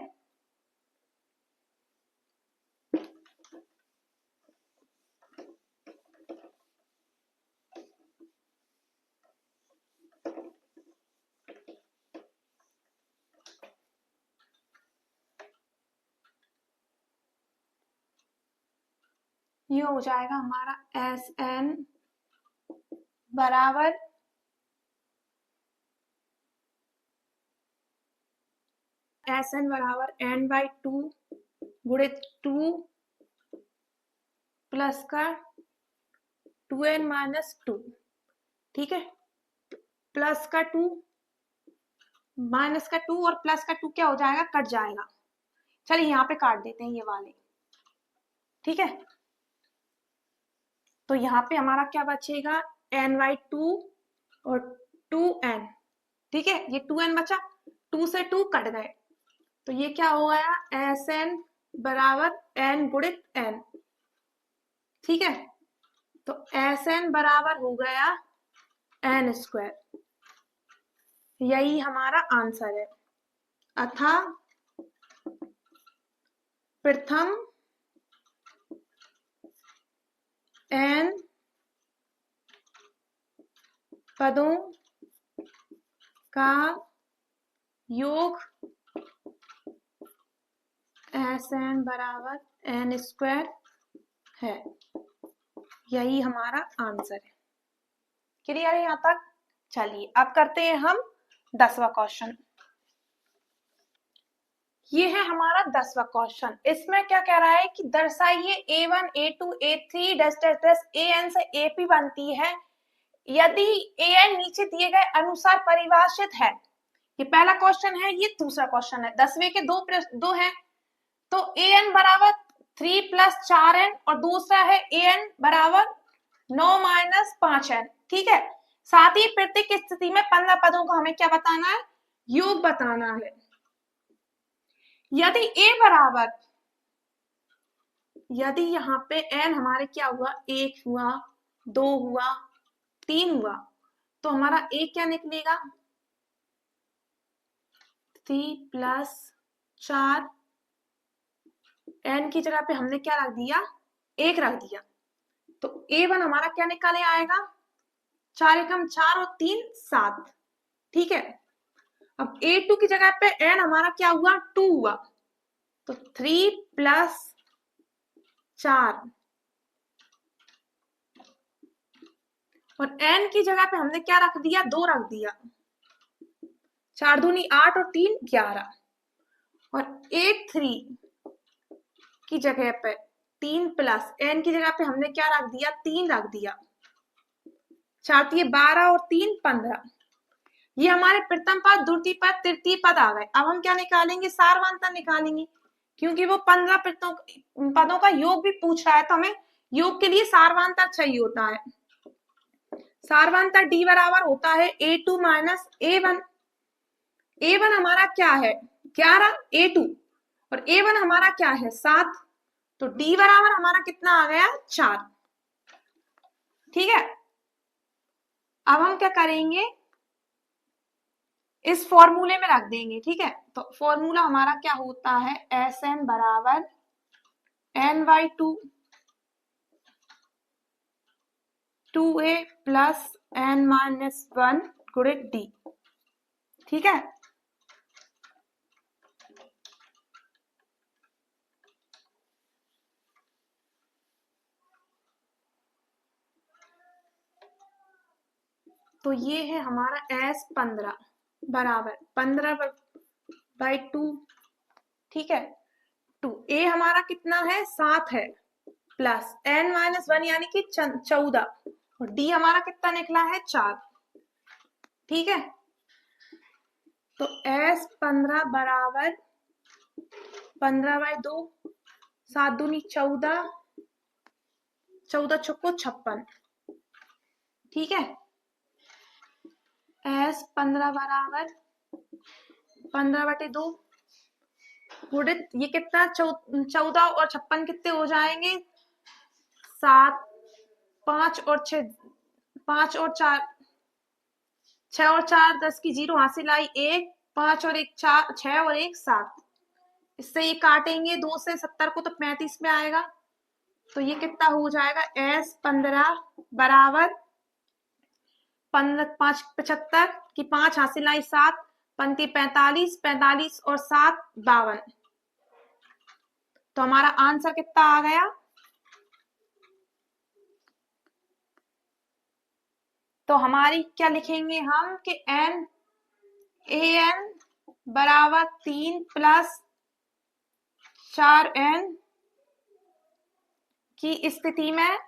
ये हो जाएगा हमारा एस एन बराबर एस एन बराबर n बाई 2 गुणे 2 प्लस का 2n माइनस 2। ठीक है, प्लस का 2 माइनस का 2 और प्लस का 2 क्या हो जाएगा, कट जाएगा। चलिए यहाँ पे काट देते हैं ये वाले, ठीक है। तो यहाँ पे हमारा क्या बचेगा, n/2 और 2n, ठीक है। ये 2n बचा, 2 से 2 कट गए, तो ये क्या हो गया, Sn बराबर n गुणित n, ठीक है। तो Sn बराबर हो गया n², यही हमारा आंसर है। अतः प्रथम n पदों का योग Sn बराबर n² है, यही हमारा आंसर है। क्लियर है यहाँ तक? चलिए अब करते हैं हम 10वां क्वेश्चन। ये है हमारा 10वां क्वेश्चन। इसमें क्या कह रहा है कि दर्शाइए A1 A2 A3 dash dash dash AN से AP बनती है यदि AN नीचे दिए गए अनुसार परिभाषित है। ये पहला क्वेश्चन है, ये दूसरा क्वेश्चन है। 10वें के दो हैं, तो AN बराबर 3 + 4n और दूसरा है AN बराबर 9 - 5n, ठीक है। साथ ही प्रत्येक स्थिति में 15 पदों को हमें क्या बताना है, योग बताना है। यदि A बराबर, यदि यहाँ पे n हमारे क्या हुआ, 1 हुआ, 2 हुआ, 3 हुआ, तो हमारा A क्या निकलेगा, 3 + 4, n की जगह पे हमने क्या रख दिया, 1 रख दिया, तो A1 हमारा क्या निकाले आएगा, 4 एकम 4 और 3 7, ठीक है। अब A2 की जगह पे n हमारा क्या हुआ, 2 हुआ, तो 3 + 4 और n की जगह पे हमने क्या रख दिया, 2 रख दिया, 4 दूनी 8 और 3 11, और A3 की जगह पे 3 + n की जगह पे हमने क्या रख दिया, 3 रख दिया, 4 ये 12 और 3 15। ये हमारे प्रथम पद, द्वितीय पद, तृतीय पद आ गए। अब हम क्या निकालेंगे, सारवांतर निकालेंगे, क्योंकि वो 15 पदों का योग भी पूछ रहा है, तो हमें योग के लिए सारवांतर चाहिए होता है। सारवांतर D बराबर होता है A2 - A1। A1 हमारा क्या है, 11, A2 और A1 हमारा क्या है, 7, तो D बराबर हमारा कितना आ गया, 4, ठीक है। अब हम क्या करेंगे, इस फॉर्मूले में रख देंगे, ठीक है। तो फॉर्मूला हमारा क्या होता है, Sn बराबर n/2 2a + n - 1 गुणित D, ठीक है। तो ये है हमारा S15 बराबर 15/2, ठीक है। 2 A हमारा कितना है, 7 है, प्लस n - 1 यानी कि 14, और D हमारा कितना निकला है, 4, ठीक है। तो S15 बराबर 15/2, 7 दूनी 14, 14 छक्को 56, ठीक है। S15 बराबर 15/2 गुणित ये कितना, 14 और 56 कितने हो जाएंगे, 7, 5 और 6, 5 और 4, 6 और 4 10 की 0 हासिल आई 1, 5 और 1 4, 6 और 1 7, इससे ये काटेंगे 2 से 70 को, तो 35 में आएगा, तो ये कितना हो जाएगा, S15 बराबर 5 75 की 5 हासिल आई 7, 45 45 और 7 52, तो हमारा आंसर कितना आ गया, तो हमारी क्या लिखेंगे हम कि AN बराबर 3 + 4n की स्थिति में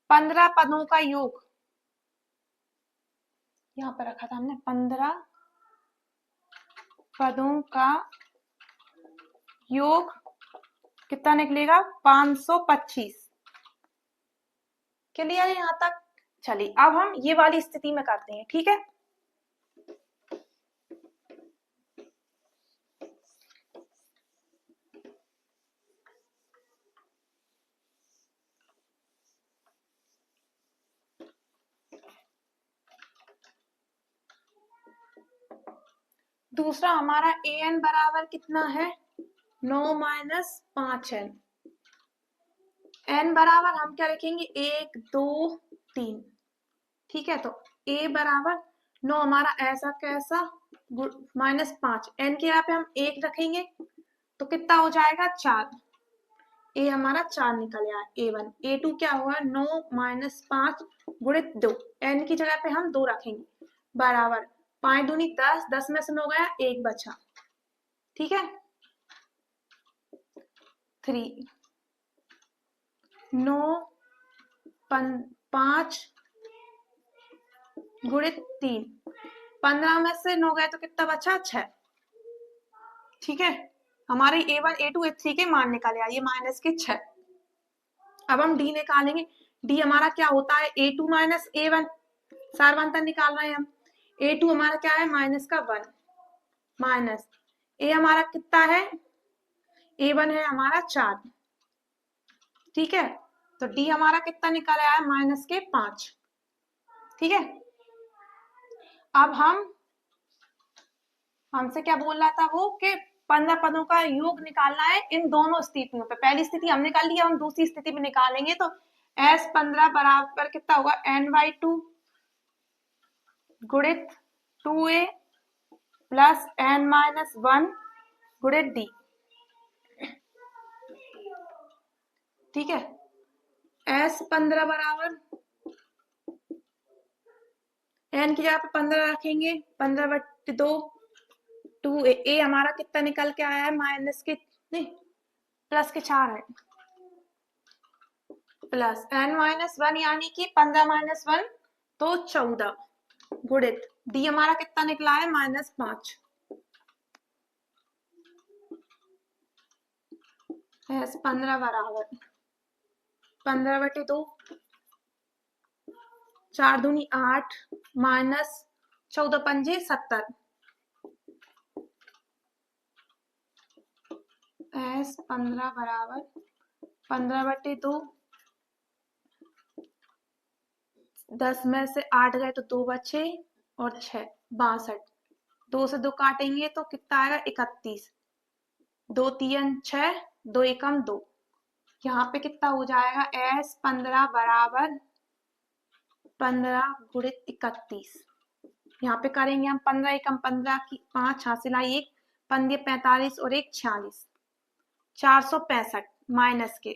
15 पदों का योग, यहाँ पर रखा था हमने 15 पदों का योग कितना निकलेगा 525। क्लियर है यहाँ तक? चलिए अब हम ये वाली स्थिति में करते हैं, ठीक है। दूसरा हमारा an बराबर कितना है 9 माइनस 5n। n बराबर हम क्या लिखेंगे 1 2 3, ठीक है। तो a बराबर 9 हमारा ऐसा कैसा माइनस 5, n के यहाँ पे हम 1 रखेंगे तो कितना हो जाएगा 4। a हमारा 4 निकल आया a1। a2 क्या हुआ 9 माइनस 5 गुणित 2, n की जगह पे हम 2 रखेंगे बराबर 5 दूनी 10, 10 में से 9 गया 1 बचा, ठीक है। 3 9 5 गुणित 3, 15 में से 9 गए तो कितना बचा 6, ठीक है। हमारे a1 a2 a3 के मान निकाले आइए माइनस के 6। अब हम d निकालेंगे। d हमारा क्या होता है a2 माइनस a1, सारवांतर निकाल रहे हैं हम। a2 हमारा क्या है माइनस का 1 माइनस a हमारा कितना है a1 है हमारा 4, ठीक है। तो d हमारा कितना निकल आया है माइनस के 5, ठीक है। अब हमसे क्या बोल रहा था वो कि 15 पदों का योग निकालना है इन दोनों स्थितियों पे। पहली स्थिति हमने निकाल लिया, हम दूसरी स्थिति में निकालेंगे। तो S15 बराबर कितना होगा n/2 गुणित 2a प्लस n-1 गुणित d, ठीक है। S15 बराबर n की जगह पे 15 रखेंगे, 15/2 2a, a हमारा कितना निकल के आया है माइनस के नहीं प्लस के 4 है, प्लस n-1 यानी कि 15 माइनस 1 तो 14 गुणित d हमारा कितना निकला है -5। S15 बराबर 15/2 4 दूनी 8 माइनस 14 पंजे 70। S15 बराबर 15/2, 10 में से 8 गए तो 2 बचे और 6 62, 2 से 2 काटेंगे तो कितना आएगा 31, 2 3 6, 2 एकम 2। यहाँ पे कितना हो जाएगा S15 बराबर 15 गुणित 31। यहाँ पे करेंगे हम 15 एकम 15 की 5 हासिल आई 1 पंजे 45 और 1 46, 465 माइनस के,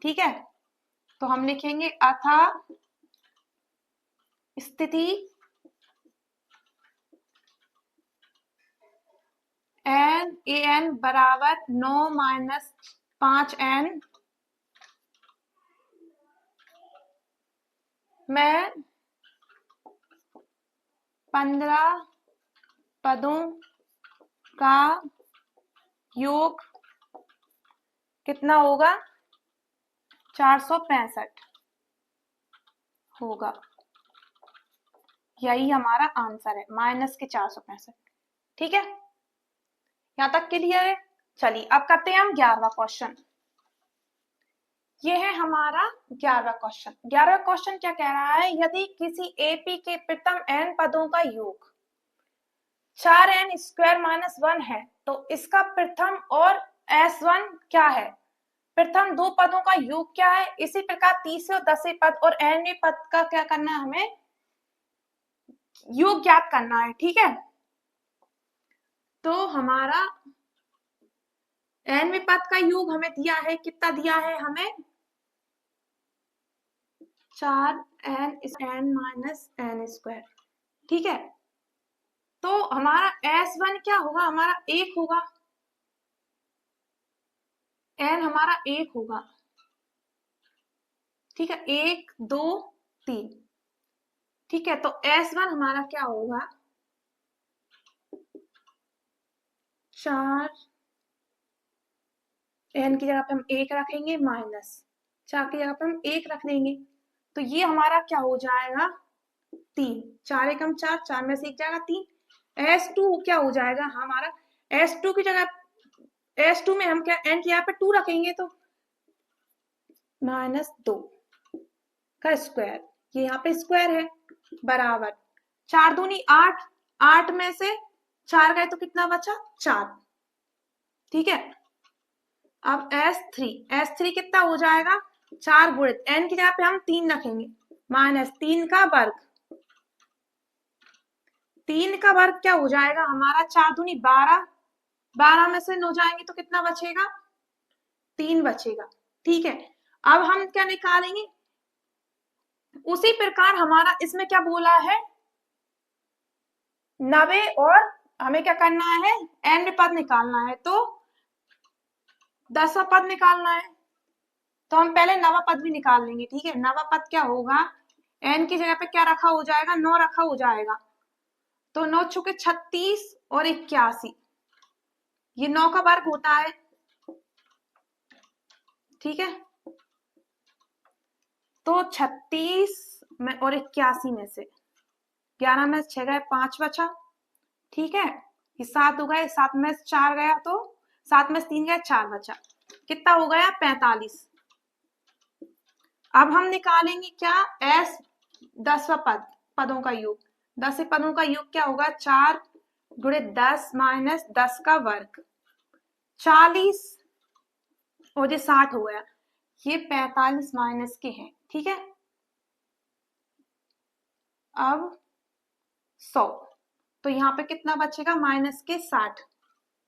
ठीक है। तो हम लिखेंगे अतः स्थिति an बराबर 9 माइनस 5n में 15 पदों का योग कितना होगा 465 होगा। यही हमारा आंसर है माइनस के 465, ठीक है। यहाँ तक क्लियर है? चलिए अब करते हैं हम 11वां क्वेश्चन। ये है हमारा 11वां क्वेश्चन। 11वां क्वेश्चन क्या कह रहा है, यदि किसी एपी के प्रथम n पदों का योग 4n² - 1 है तो इसका प्रथम और S1 क्या है, प्रथम 2 पदों का योग क्या है। इसी प्रकार तीसरे और 10वें पद और nवें पद का क्या करना है, हमें योग ज्ञात करना है, ठीक है। तो हमारा nवें पद का योग हमें दिया है, कितना दिया है हमें 4n - n², ठीक है। तो हमारा S1 क्या होगा, हमारा 1 होगा, n हमारा 1 होगा, ठीक है, 1 2 3। ठीक है, तो S1 हमारा क्या होगा, 4, n की जगह पे हम 1 रखेंगे, माइनस 4 की जगह पे हम 1 रख देंगे, तो ये हमारा क्या हो जाएगा, 3। 4 एकम 4, 4 में से 1 जाएगा 3। S2 क्या हो जाएगा हमारा, S2 की जगह, S2 में हम क्या n की यहाँ पे 2 रखेंगे, तो -2 का स्क्वायर, ये यहाँ पे स्क्वायर है, बराबर 4 दूनी 8, 8 में से 4 गए तो कितना बचा, 4। ठीक है, अब S3 कितना हो जाएगा, 4 गुणित n की जगह पे हम 3 रखेंगे, -3 का वर्ग। 3 का वर्ग क्या हो जाएगा हमारा, 4 दूनी 12, 12 में से 9 जाएंगे तो कितना बचेगा, 3 बचेगा। ठीक है, अब हम क्या निकालेंगे, उसी प्रकार हमारा इसमें क्या बोला है, 90 और हमें क्या करना है, n पद निकालना है, तो 10वां पद निकालना है, तो हम पहले 9वां पद भी निकाल लेंगे। ठीक है, 9वां पद क्या होगा, n की जगह पे क्या रखा हो जाएगा, 9 रखा हो जाएगा, तो 9 छुके 36 और 81, ये 9 का वर्ग होता है। ठीक है, तो 36 में और 81 में से 11 में 6 गए, 5 बचा। ठीक है, ये 7 हो गए, 7 में 4 गया तो 7 में 3 गया, 4 बचा, कितना हो गया, 45। अब हम निकालेंगे क्या, S 10वां पद, पदों का योग, 10 पदों का योग क्या होगा, 4 गुणित 10 माइनस 10 का वर्ग, 40 और ये 60 हो गया, ये 45 माइनस के हैं। ठीक है, अब 100, तो यहाँ पे कितना बचेगा, माइनस के 60।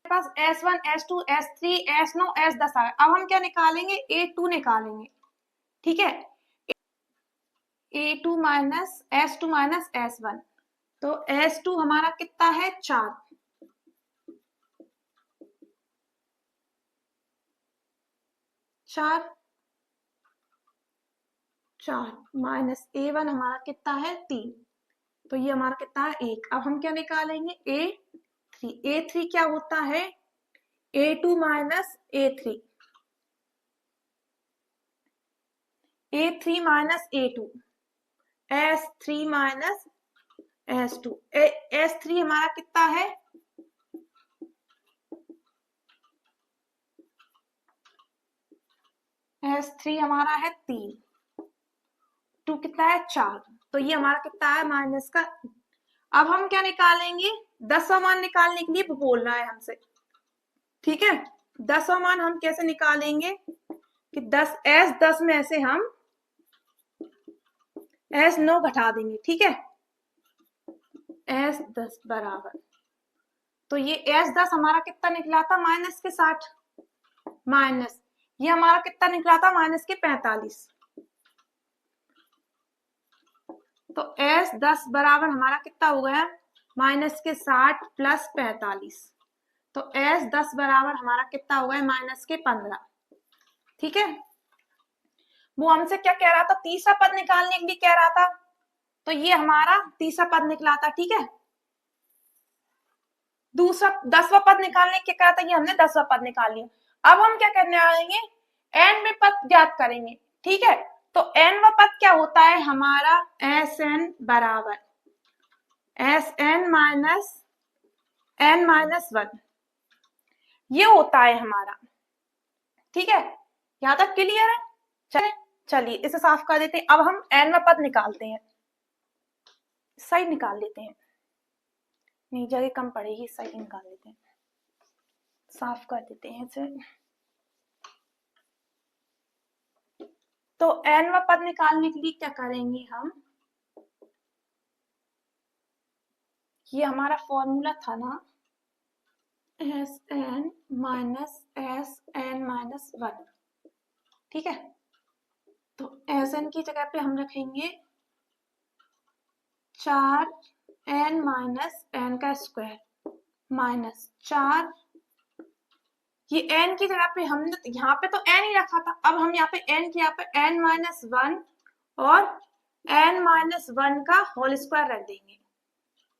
पास S1 S2 S3 S9 S10 आ गया, अब हम क्या निकालेंगे, A2 निकालेंगे। ठीक है, A2 minus S2 minus S1, तो S2 हमारा कितना है, 4, 4 माइनस A1 हमारा कितना है, 3, तो ये हमारा कितना है, 1। अब हम क्या निकालेंगे, A3 क्या होता है, A2 minus A3, A3 minus A2, S3 minus S2, S3 हमारा कितना है, S3 हमारा है 3, 2 कितना है, 4, तो ये हमारा कितना है, माइनस का। अब हम क्या निकालेंगे, 10वां मान निकालने के लिए बोल रहा है हमसे। ठीक है, 10वां मान हम कैसे निकालेंगे, कि 10 में से हम S9 घटा देंगे। ठीक है, S10 बराबर, तो ये S10 हमारा कितना निकला था, माइनस के 60, माइनस ये हमारा कितना निकला था, माइनस के 45, तो S10 बराबर हमारा कितना हो गया, माइनस के 60 प्लस 45, तो S10 बराबर हमारा कितना हो गया, माइनस के 15। ठीक है, वो हमसे क्या कह रहा था, तीसरा पद निकालने के लिए कह रहा था, तो ये हमारा तीसरा पद निकला था। ठीक है, दूसरा 10वां पद निकालने के कहा था, ये हमने 10वां पद निकाल लिया। अब हम क्या करने आएंगे, n में पद ज्ञात करेंगे। ठीक है, तो nवां पद क्या होता है हमारा, Sn बराबर Sn माइनस n माइनस 1, ये होता है हमारा। ठीक है, यहां तक क्लियर है, चले चलिए इसे साफ कर देते हैं। अब हम nवां पद निकालते हैं, सही निकाल लेते हैं, नहीं जगह कम पड़ेगी, सही निकाल लेते हैं, साफ कर देते हैं इसे। तो nवां पद निकालने के लिए क्या करेंगे हम, ये हमारा फॉर्मूला था ना, Sn माइनस Sn माइनस 1। ठीक है, तो Sn की जगह पे हम रखेंगे 4n माइनस n का स्क्वायर माइनस 4 ये n की जगह पे हमने यहाँ पे तो n ही रखा था, अब हम यहाँ पे n की यहाँ पे n-1 और n-1 का होल स्क्वायर रख देंगे।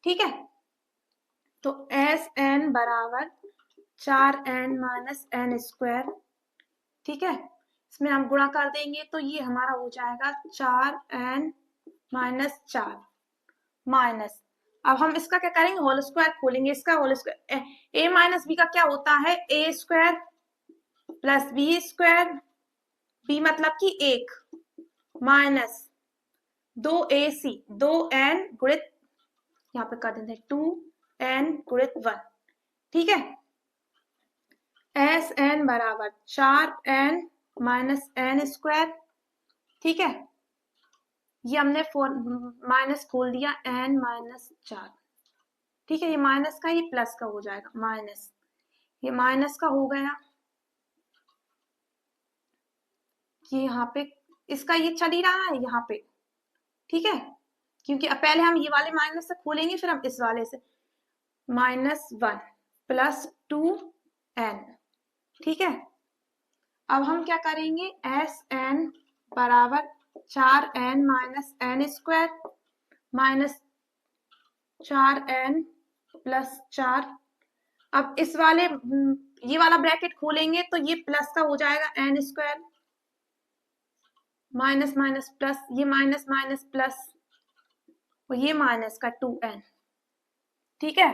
ठीक है, तो Sn बराबर 4n-n²। ठीक है, इसमें हम गुणा कर देंगे तो ये हमारा हो जाएगा 4n-4 माइनस, अब हम इसका क्या करेंगे, होल स्क्वायर खोलेंगे, इसका whole square a minus B का क्या होता है, a² प्लस b², b मतलब कि 1 माइनस 2ac 2n गुणित, यहाँ पे कर देते हैं 2n गुणित 1। ठीक है, Sn बराबर 4n-n²। ठीक है, ये हमने माइनस खोल दिया n-4। ठीक है, ये माइनस का ये प्लस का हो जाएगा, माइनस ये माइनस का हो गया, ये यहाँ पे इसका ये चल ही रहा है यहाँ पे। ठीक है, क्योंकि अब पहले हम ये वाले माइनस से खोलेंगे फिर हम इस वाले से, -1 प्लस 2n। ठीक है, अब हम क्या करेंगे, Sn बराबर 4n-n² माइनस 4n प्लस 4। अब इस वाले ये वाला ब्रैकेट खोलेंगे तो ये प्लस का हो जाएगा n² माइनस माइनस प्लस, ये माइनस माइनस प्लस और ये माइनस का 2n। ठीक है,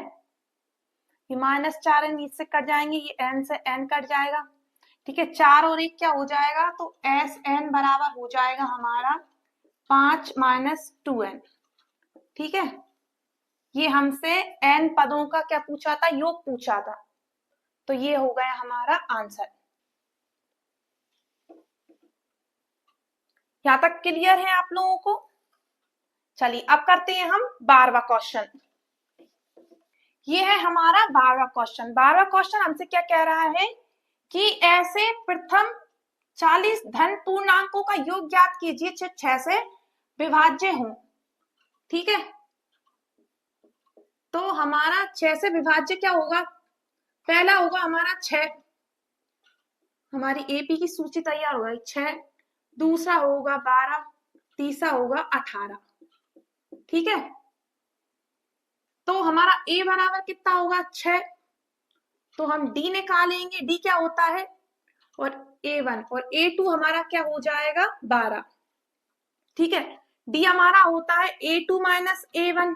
ये -4n इससे कट जाएंगे, ये n से n कट जाएगा। ठीक है, 4 और 1 क्या हो जाएगा, तो Sn बराबर हो जाएगा हमारा 5 माइनस 2n। ठीक है, ये हमसे n पदों का क्या पूछा था, योग पूछा था, तो ये हो गया हमारा आंसर। यहां तक क्लियर है आप लोगों को? चलिए अब करते हैं हम 12वां क्वेश्चन। ये है हमारा 12वां क्वेश्चन। 12वां क्वेश्चन हमसे क्या कह रहा है कि ऐसे प्रथम 40 धन पूर्णांकों का योग ज्ञात कीजिए जो 6 से विभाज्य हों। ठीक है, तो हमारा 6 से विभाज्य क्या होगा, पहला होगा हमारा 6, हमारी एपी की सूची तैयार हो गई 6, दूसरा होगा 12, तीसरा होगा 18। ठीक है, तो हमारा ए बराबर कितना होगा 6, तो हम डी निकालेंगे, डी क्या होता है, और A1 और A2 हमारा क्या हो जाएगा 12। ठीक है, डी हमारा होता है A2 माइनस A1,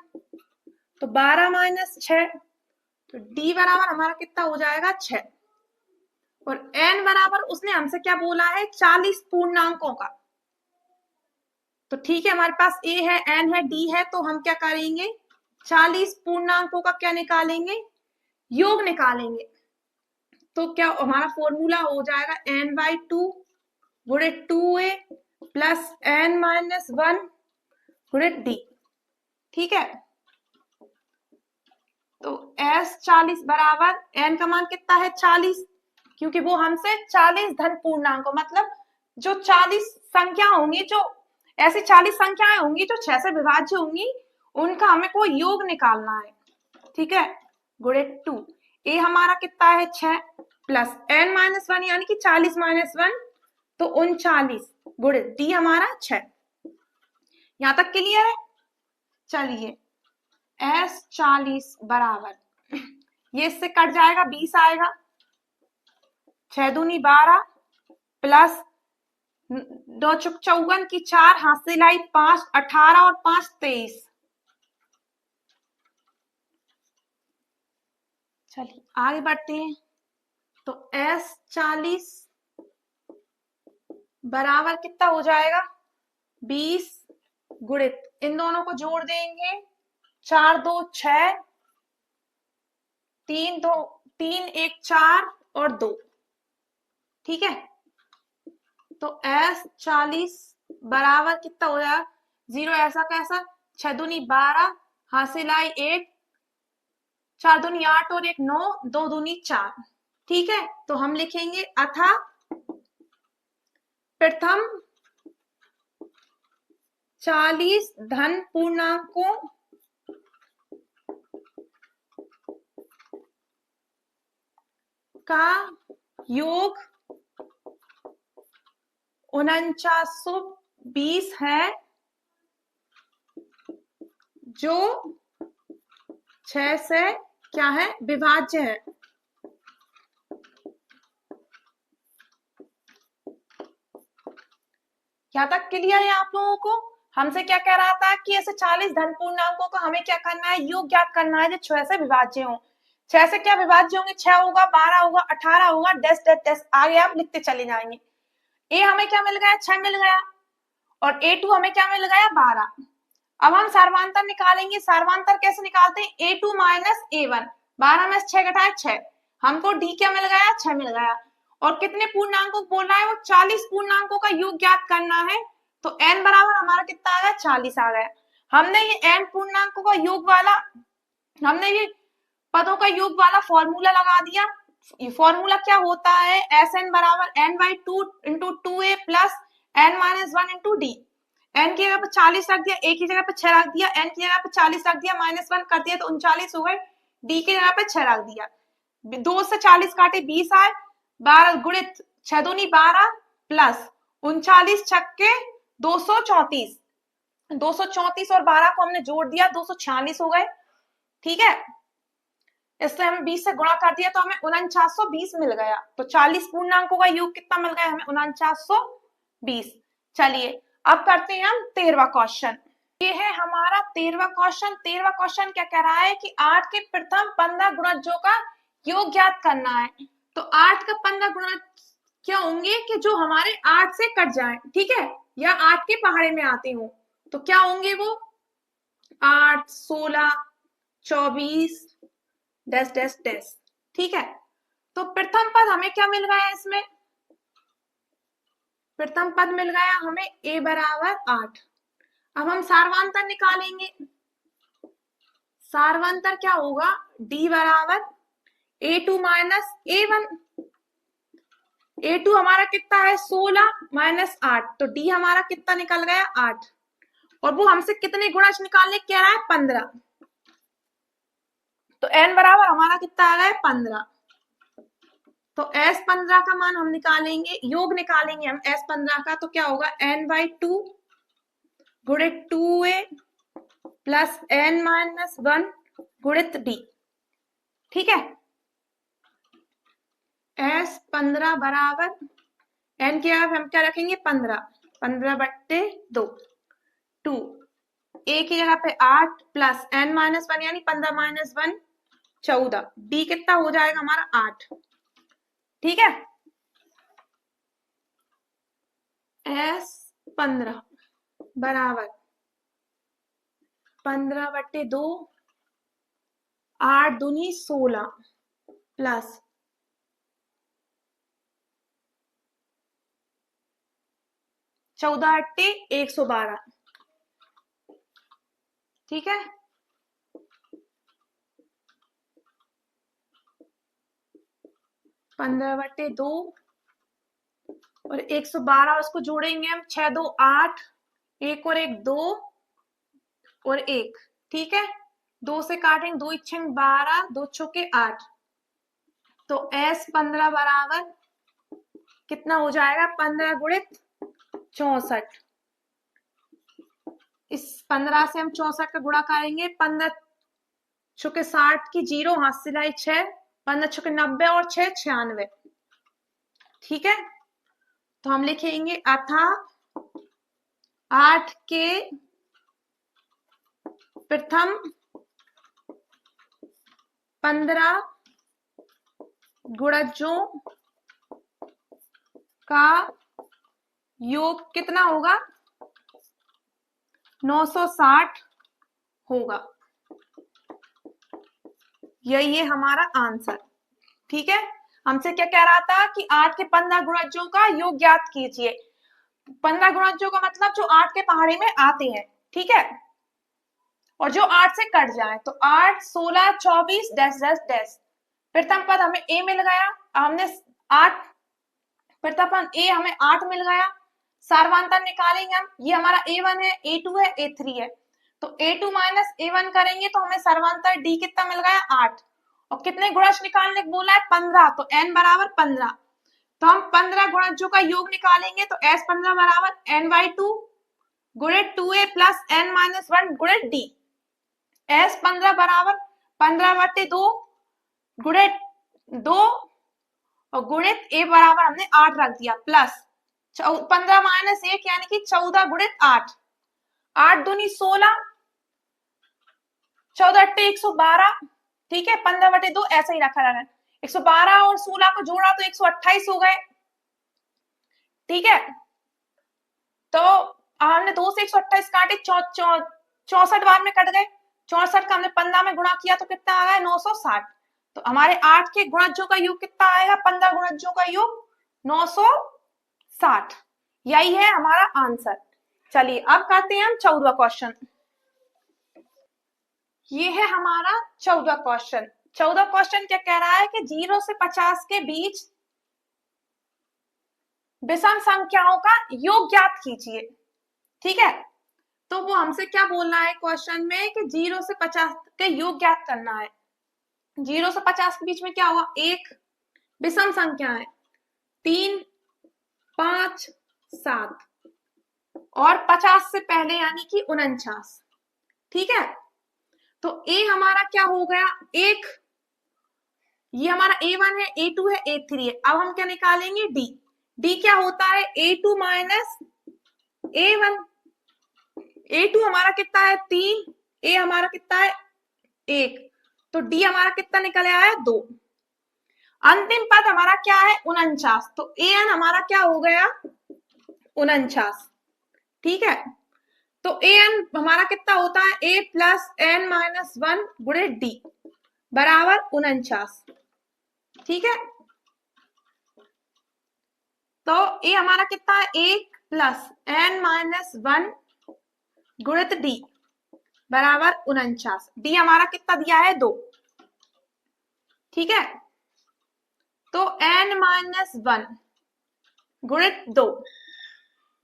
तो 12 माइनस 6, तो डी बराबर हमारा कितना हो जाएगा 6। और n बराबर उसने हमसे क्या बोला है 40 पूर्णांकों का, तो ठीक है हमारे पास a है, n है, d है, तो हम क्या करेंगे 40 पूर्णांकों का क्या निकालेंगे, योग निकालेंगे। तो क्या हमारा फॉर्मूला हो जाएगा n/2 गुणित 2a प्लस n-1 गुणित d। ठीक है, तो S40 बराबर n का मान कितना है 40, क्योंकि वो हमसे 40 धन पूर्णांक मतलब जो 40 संख्या होंगी, जो ऐसी 40 संख्याएं होंगी जो 6 से विभाज्य होंगी, उनका हमें कोई योग निकालना है। ठीक है, गुणित 2, ए हमारा कितना है 6 प्लस n-1 यानी कि 40-1 तो 39 गुणित डी हमारा 6। यहां तक क्लियर है? चलिए S40 बराबर, ये इससे कट जाएगा 20 आएगा, 6 दूनी 12 प्लस 2 चुक 54 की 4 हाथ से लाई 5, 18 और 5 23। चलिए आगे बढ़ते हैं, तो S40 बराबर कितना हो जाएगा 20 गुणित, इन दोनों को जोड़ देंगे 4 2 6, 3 2 3 1 4 और 2। ठीक है, तो S40 बराबर कितना हो जाएगा, 0 ऐसा कैसा, 6 दूनी 12 हासिल आई 8, 4 दूनी 8 और 1 9, 2 दूनी 4। ठीक है, तो हम लिखेंगे अथा प्रथम 40 धन पूर्णांकों का योग 4920 है जो 6 से क्या है, विभाज्य है। यहाँ तक क्लियर है आप लोगों को? हमसे क्या कह रहा था कि ऐसे 40 धन पूर्णांकों का हमें क्या करना है, योग ज्ञात करना है जो 6 से विभाज्य हो। 6 से क्या विभाज्य होंगे, 6 होगा, 12 होगा, 18 होगा, डैश डैश डैश, आगे आप लिखते चले जाएंगे। ए हमें क्या मिल गया, 6 मिल गया, और A2 हमें क्या मिल गया, 12। अब हम सर्वांतर निकालेंगे। सर्वांतर कैसे निकालते हैं, A2 माइनस A1, 12 में 6 घटाए 6, हमको D क्या मिल गया, 6 मिल गया। और कितने पूर्णांकों को बोल रहा है वो, 40 पूर्णांकों का योग ज्ञात करना है। तो n बराबर हमारा कितना आ गया, 40 आ गया। हमने ये n पूर्णांकों का योग वाला, हमने ये पदों का योग वाला फॉर्मूला लगा दिया। ये फॉर्मूला क्या होता है, Sn बराबर n/2 into 2a plus n-1 into D. n की जगह पे 40 रख दिया, a की जगह पे 6 रख दिया, n की जगह पे 40 रख दिया, -1 कर दिया तो 39 हो गए, d की जगह पे 6 रख दिया। 2 से 40 काटे 20 आए, 12 गुणित 6 दूनी 12 प्लस 39 छक्के 234, 234 और 12 को हमने जोड़ दिया, 246 हो गए। ठीक है, इससे हमें 20 से गुणा कर दिया तो हमें 4920 मिल गया। तो 40 पूर्णांकों का योग कितना मिल गया हमें, 4920। चलिए अब करते हैं हम 13वां क्वेश्चन। ये है हमारा 13वां क्वेश्चन। 13वां क्वेश्चन क्या कह रहा है कि 8 के प्रथम 15 गुणजों का योग ज्ञात करना है। तो 8 का 15 गुणज क्या होंगे कि जो हमारे 8 से कट जाए, ठीक है, या 8 के पहाड़े में आते हो, तो क्या होंगे वो, 8, 16, 24 डैश डैश डैश। ठीक है, तो प्रथम पद हमें क्या मिल गया है, इसमें प्रथम पद मिल गया हमें a बराबर 8। अब हम सार्वांतर निकालेंगे। सार्वांतर क्या होगा, d बराबर A2 माइनस A1। A2 हमारा कितना है, 16 माइनस 8, तो d हमारा कितना निकल गया, 8। और वो हमसे कितने गुणज निकालने कह रहा है, 15। तो n बराबर हमारा कितना आ गया, 15। तो S15 का मान हम निकालेंगे, योग निकालेंगे हम S15 का, तो क्या होगा, n/2 गुणित 2a प्लस n-1 गुणित d। ठीक है, S15 बराबर n के आप हम क्या रखेंगे, 15, 15/2, 2 a की जगह पे 8 प्लस n-1 यानी 15 - 1 14, d कितना हो जाएगा हमारा, 8। ठीक है, S15 बराबर 15/2, 8 दूनी 16 प्लस 14 × 112। ठीक है, पंद्रह दो और 112, उसको जोड़ेंगे हम, 6 2 8, 1 और 1 2 और 1। ठीक है, 2 से काटेंगे, 2 × 12, 2 × 8। तो S15 बराबर कितना हो जाएगा, 15 गुणित 64। इस 15 से हम 64 का गुणा करेंगे, 15 × 60 की 0, हाथ सिलाई 6, 15 × 90 और 6 96। ठीक है, तो हम लिखेंगे अतः 8 के प्रथम 15 गुणजों का योग कितना होगा, 960 होगा। यही है हमारा आंसर। ठीक है, हमसे क्या कह रहा था कि 8 के 15 गुणजों का योग ज्ञात कीजिए। 15 गुणजों का मतलब जो 8 के पहाड़े में आते हैं, ठीक है, और जो 8 से कट जाए। तो 8, 16, 24 डैश डैश डैश। प्रथम पद हमें a मिल गया, हमने 8, प्रथम पद a हमें 8 मिल गया। सार्वांतर निकालेंगे हम, ये हमारा a1 है, a2 है, a3 है। तो a2 माइनस a1 करेंगे तो हमें सर्वांतर d कितना मिल गया, 8। और कितने गुणज निकालने को बोला है, 15, तो n बराबर 15। तो हम 15 गुणजों का योग निकालेंगे, तो S15 बराबर n/2 गुणित 2a प्लस n-1 गुणित d। S15 बराबर 15/2 गुणित 2 और गुणित a बराबर हमने 8 रख दिया प्लस 15 माइनस 1 यानी कि 14 गुणित 8, 8 दूनी 16, 14 अट्टे 112, ठीक है। 15/2 ऐसा ही रखा रहा है। 112 और 16 को जोड़ा तो 128 हो गए, ठीक है। तो हमने 2 से 128 काटे, 64 बार में कट गए। 64 का हमने 15 में गुणा किया तो कितना आ गया 960। तो हमारे 8 के गुणजों का योग कितना आएगा, 15 गुणजों का योग 960। यही है हमारा आंसर। चलिए अब करते हैं हम 14वां क्वेश्चन। ये है हमारा 14वां क्वेश्चन। 14वां क्वेश्चन क्या कह रहा है कि 0 से 50 के बीच विषम संख्याओं का योग ज्ञात कीजिए, ठीक है। तो वो हमसे क्या बोलना है क्वेश्चन में कि 0 से 50 के योग ज्ञात करना है। 0 से 50 के बीच में क्या हुआ, एक विषम संख्या है 3, 5, 7 और 50 से पहले यानी कि 49, ठीक है। तो ए हमारा क्या हो गया, एक, ये हमारा A1 है, A2 है, A3 है। अब हम क्या निकालेंगे, डी। डी क्या होता है, A2 माइनस A1। A2 हमारा कितना है 3, A हमारा कितना है 1, तो डी हमारा कितना निकल आया है 2। अंतिम पद हमारा क्या है 49, तो an हमारा क्या हो गया 49, ठीक है। तो an हमारा कितना होता है a प्लस n-1 गुणित d बराबर 49, ठीक है। तो a हमारा कितना है 1 प्लस n-1 गुणित d बराबर 49, d हमारा कितना दिया है 2, ठीक है। तो n-1 गुणित 2,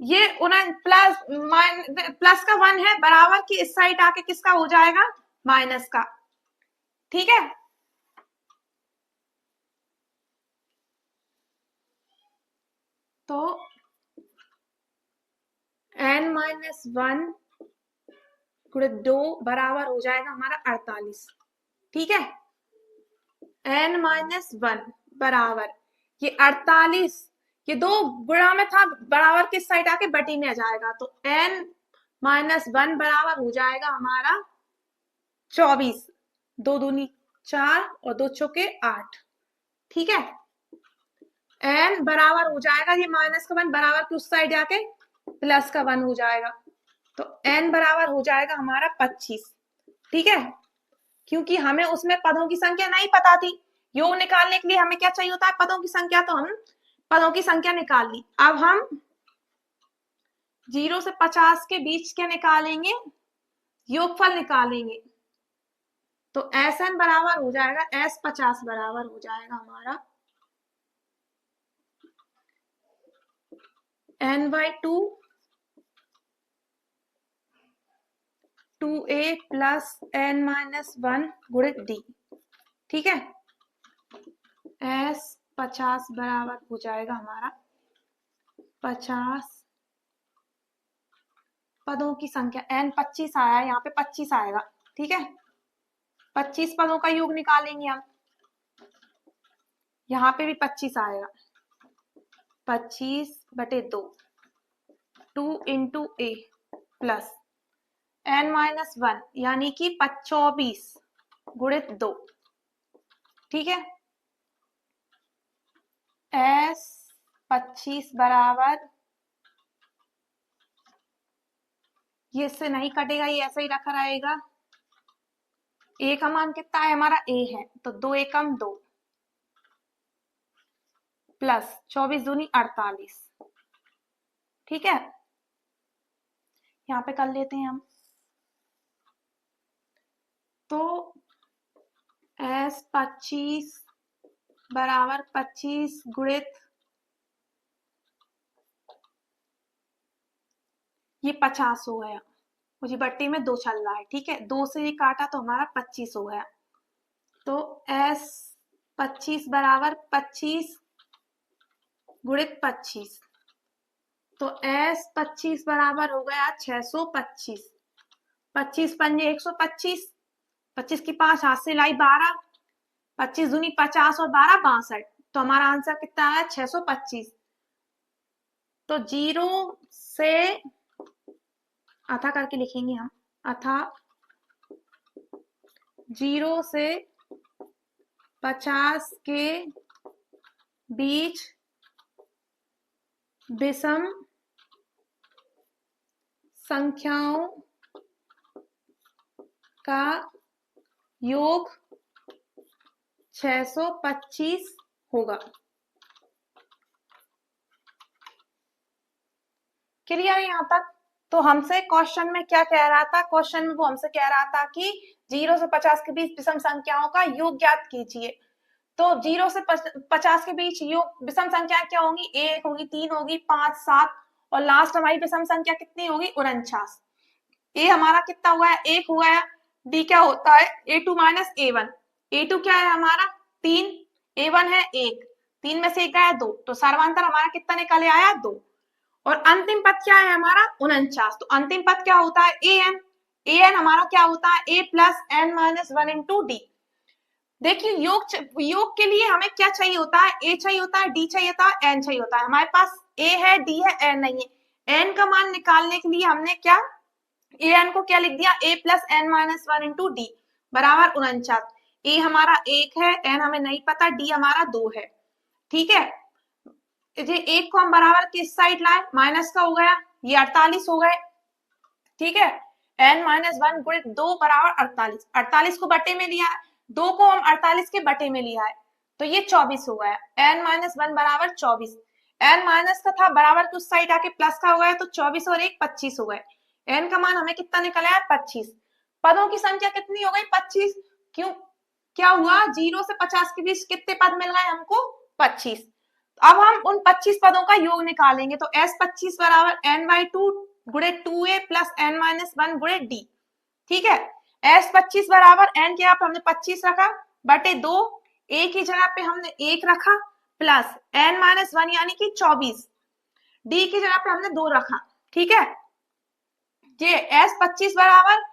ये प्लस का 1 है बराबर की इस साइड आके किसका हो जाएगा माइनस का, ठीक है। तो n-1 गुणित 2 बराबर हो जाएगा हमारा 48, ठीक है। n-1 बराबर ये 48, ये 2 गुणा में था बराबर किस साइड आके बटी में आ जाएगा, तो n-1 बराबर हो जाएगा हमारा 24, 2 दूनी 4 और 2 चौके 8, ठीक है। n बराबर हो जाएगा ये माइनस का 1 बराबर की उस साइड जाके प्लस का 1 हो जाएगा, तो n बराबर हो जाएगा हमारा 25, ठीक है। क्योंकि हमें उसमें पदों की संख्या नहीं पता थी, योग निकालने के लिए हमें क्या चाहिए होता है पदों की संख्या, तो हम पदों की संख्या निकाल ली। अब हम 0 से 50 के बीच क्या निकालेंगे, योगफल निकालेंगे। तो Sn बराबर हो जाएगा S50 बराबर हो जाएगा हमारा n/2 2a प्लस n-1 गुणित d, ठीक है। S50 बराबर हो जाएगा हमारा 50 पदों की संख्या, n 25 आया है, यहाँ पे 25 आएगा, ठीक है। 25 पदों का योग निकालेंगे हम, यहाँ पे भी 25 आएगा, 25/2 2 इंटू a प्लस n-1 यानी कि 24 गुणित 2, ठीक है। S25 बराबर, ये इससे नहीं कटेगा, ये ऐसा ही रखा रहेगा। a का मान कितना है हमारा a है, तो 2 एकम 2 प्लस 24 दूनी 48, ठीक है। यहाँ पे कर लेते हैं हम, तो S25 बराबर 25 गुणित ये 50 हो गया, मुझे बट्टी में 2 चल रहा है, ठीक है। 2 से ये काटा तो हमारा 25 हो गया, तो S25 बराबर 25 गुणित 25, तो S 25 बराबर हो गया 625। 25 पंजे 125, 25 की 5 हाथ से लाई 12, 25 दूनी 50 और 12 62, तो हमारा आंसर कितना है 625। तो 0 से अथा करके लिखेंगे हम, अथा 0 से 50 के बीच विषम संख्याओं का योग 625 होगा। क्लियर है यहाँ तक? तो हमसे क्वेश्चन में क्या कह रहा था, क्वेश्चन में वो हमसे कह रहा था कि 0 से 50 के बीच विषम संख्याओं का योग ज्ञात कीजिए। तो 0 से 50 के बीच योग विषम संख्या क्या होंगी, 1 होगी, 3 होगी, 5, 7 और लास्ट हमारी विषम संख्या कितनी होगी 49। ए हमारा कितना हुआ है 1 हुआ है, डी क्या होता है A2 माइनस A1। A2 क्या है हमारा 3, A1 है 1, 3 में से 1 गया 2, तो सर्वांतर हमारा कितना निकले आया 2। और अंतिम पद क्या है हमारा 49, तो अंतिम पद क्या होता है an। an हमारा क्या होता है a plus n minus 1 into D. देखिए योग के लिए हमें क्या चाहिए होता है, a चाहिए होता है, d चाहिए होता है, n चाहिए होता है। हमारे पास a है, d है, n नहीं है। n का मान निकालने के लिए हमने क्या an को क्या लिख दिया a plus n minus 1 into D बराबर 49। a हमारा 1 है, n हमें नहीं पता, d हमारा 2 है। ठीक है, ये 1 को हम बराबर किस साइड लाए, माइनस का हो गया, ये 48 हो गए। ठीक है, n माइनस 1 गुणित 2 बराबर 48, 48 को बटे में लिया है, 2 को हम 48 के बटे में लिया है, तो ये 24 हो गया। n माइनस 1 बराबर 24, n माइनस का था बराबर की उस साइड आके प्लस का हो गया, तो 24 और 1 25 हो गए। n का मान हमें कितना निकला है 25। पदों की संख्या कितनी हो गई 25। क्यों, क्या हुआ 0 से 50 के बीच कितने पद मिल गए हमको 25। अब हम उन 25 पदों का योग निकालेंगे, तो S 25 बराबर n/2 गुणित 2a प्लस n माइनस 1 गुणित d। ठीक है, S 25 बराबर n की जगह पे हमने 25 रखा बटे 2, a की जगह पे हमने 1 रखा प्लस n माइनस 1 यानी कि 24, d की जगह पे हमने 2 रखा। ठीक है, ये S 25 बराबर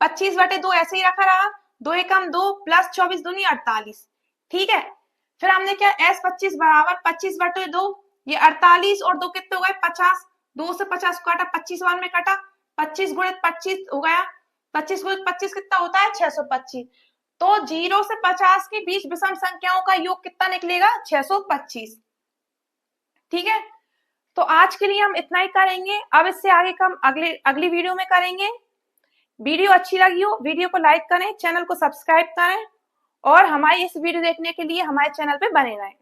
25 बटे 2 ऐसे ही रखा रहा, 2 एकम 2 प्लस 24 दूनी 48। ठीक है, फिर हमने क्या S 25 बराबर 25 बटे 2, ये 48 और 2 कितने हो गए 50, 2 से 50 को काटा 25 1 में कटा, 25 गुणित 25 हो गया, 25 गुणित 25 कितना होता है 625। तो 0 से 50 के बीच विषम संख्याओं का योग कितना निकलेगा 625। ठीक है, तो आज के लिए हम इतना ही करेंगे, अब इससे आगे का हम अगली वीडियो में करेंगे। वीडियो अच्छी लगी हो वीडियो को लाइक करें, चैनल को सब्सक्राइब करें और हमारी इस वीडियो देखने के लिए हमारे चैनल पे बने रहें।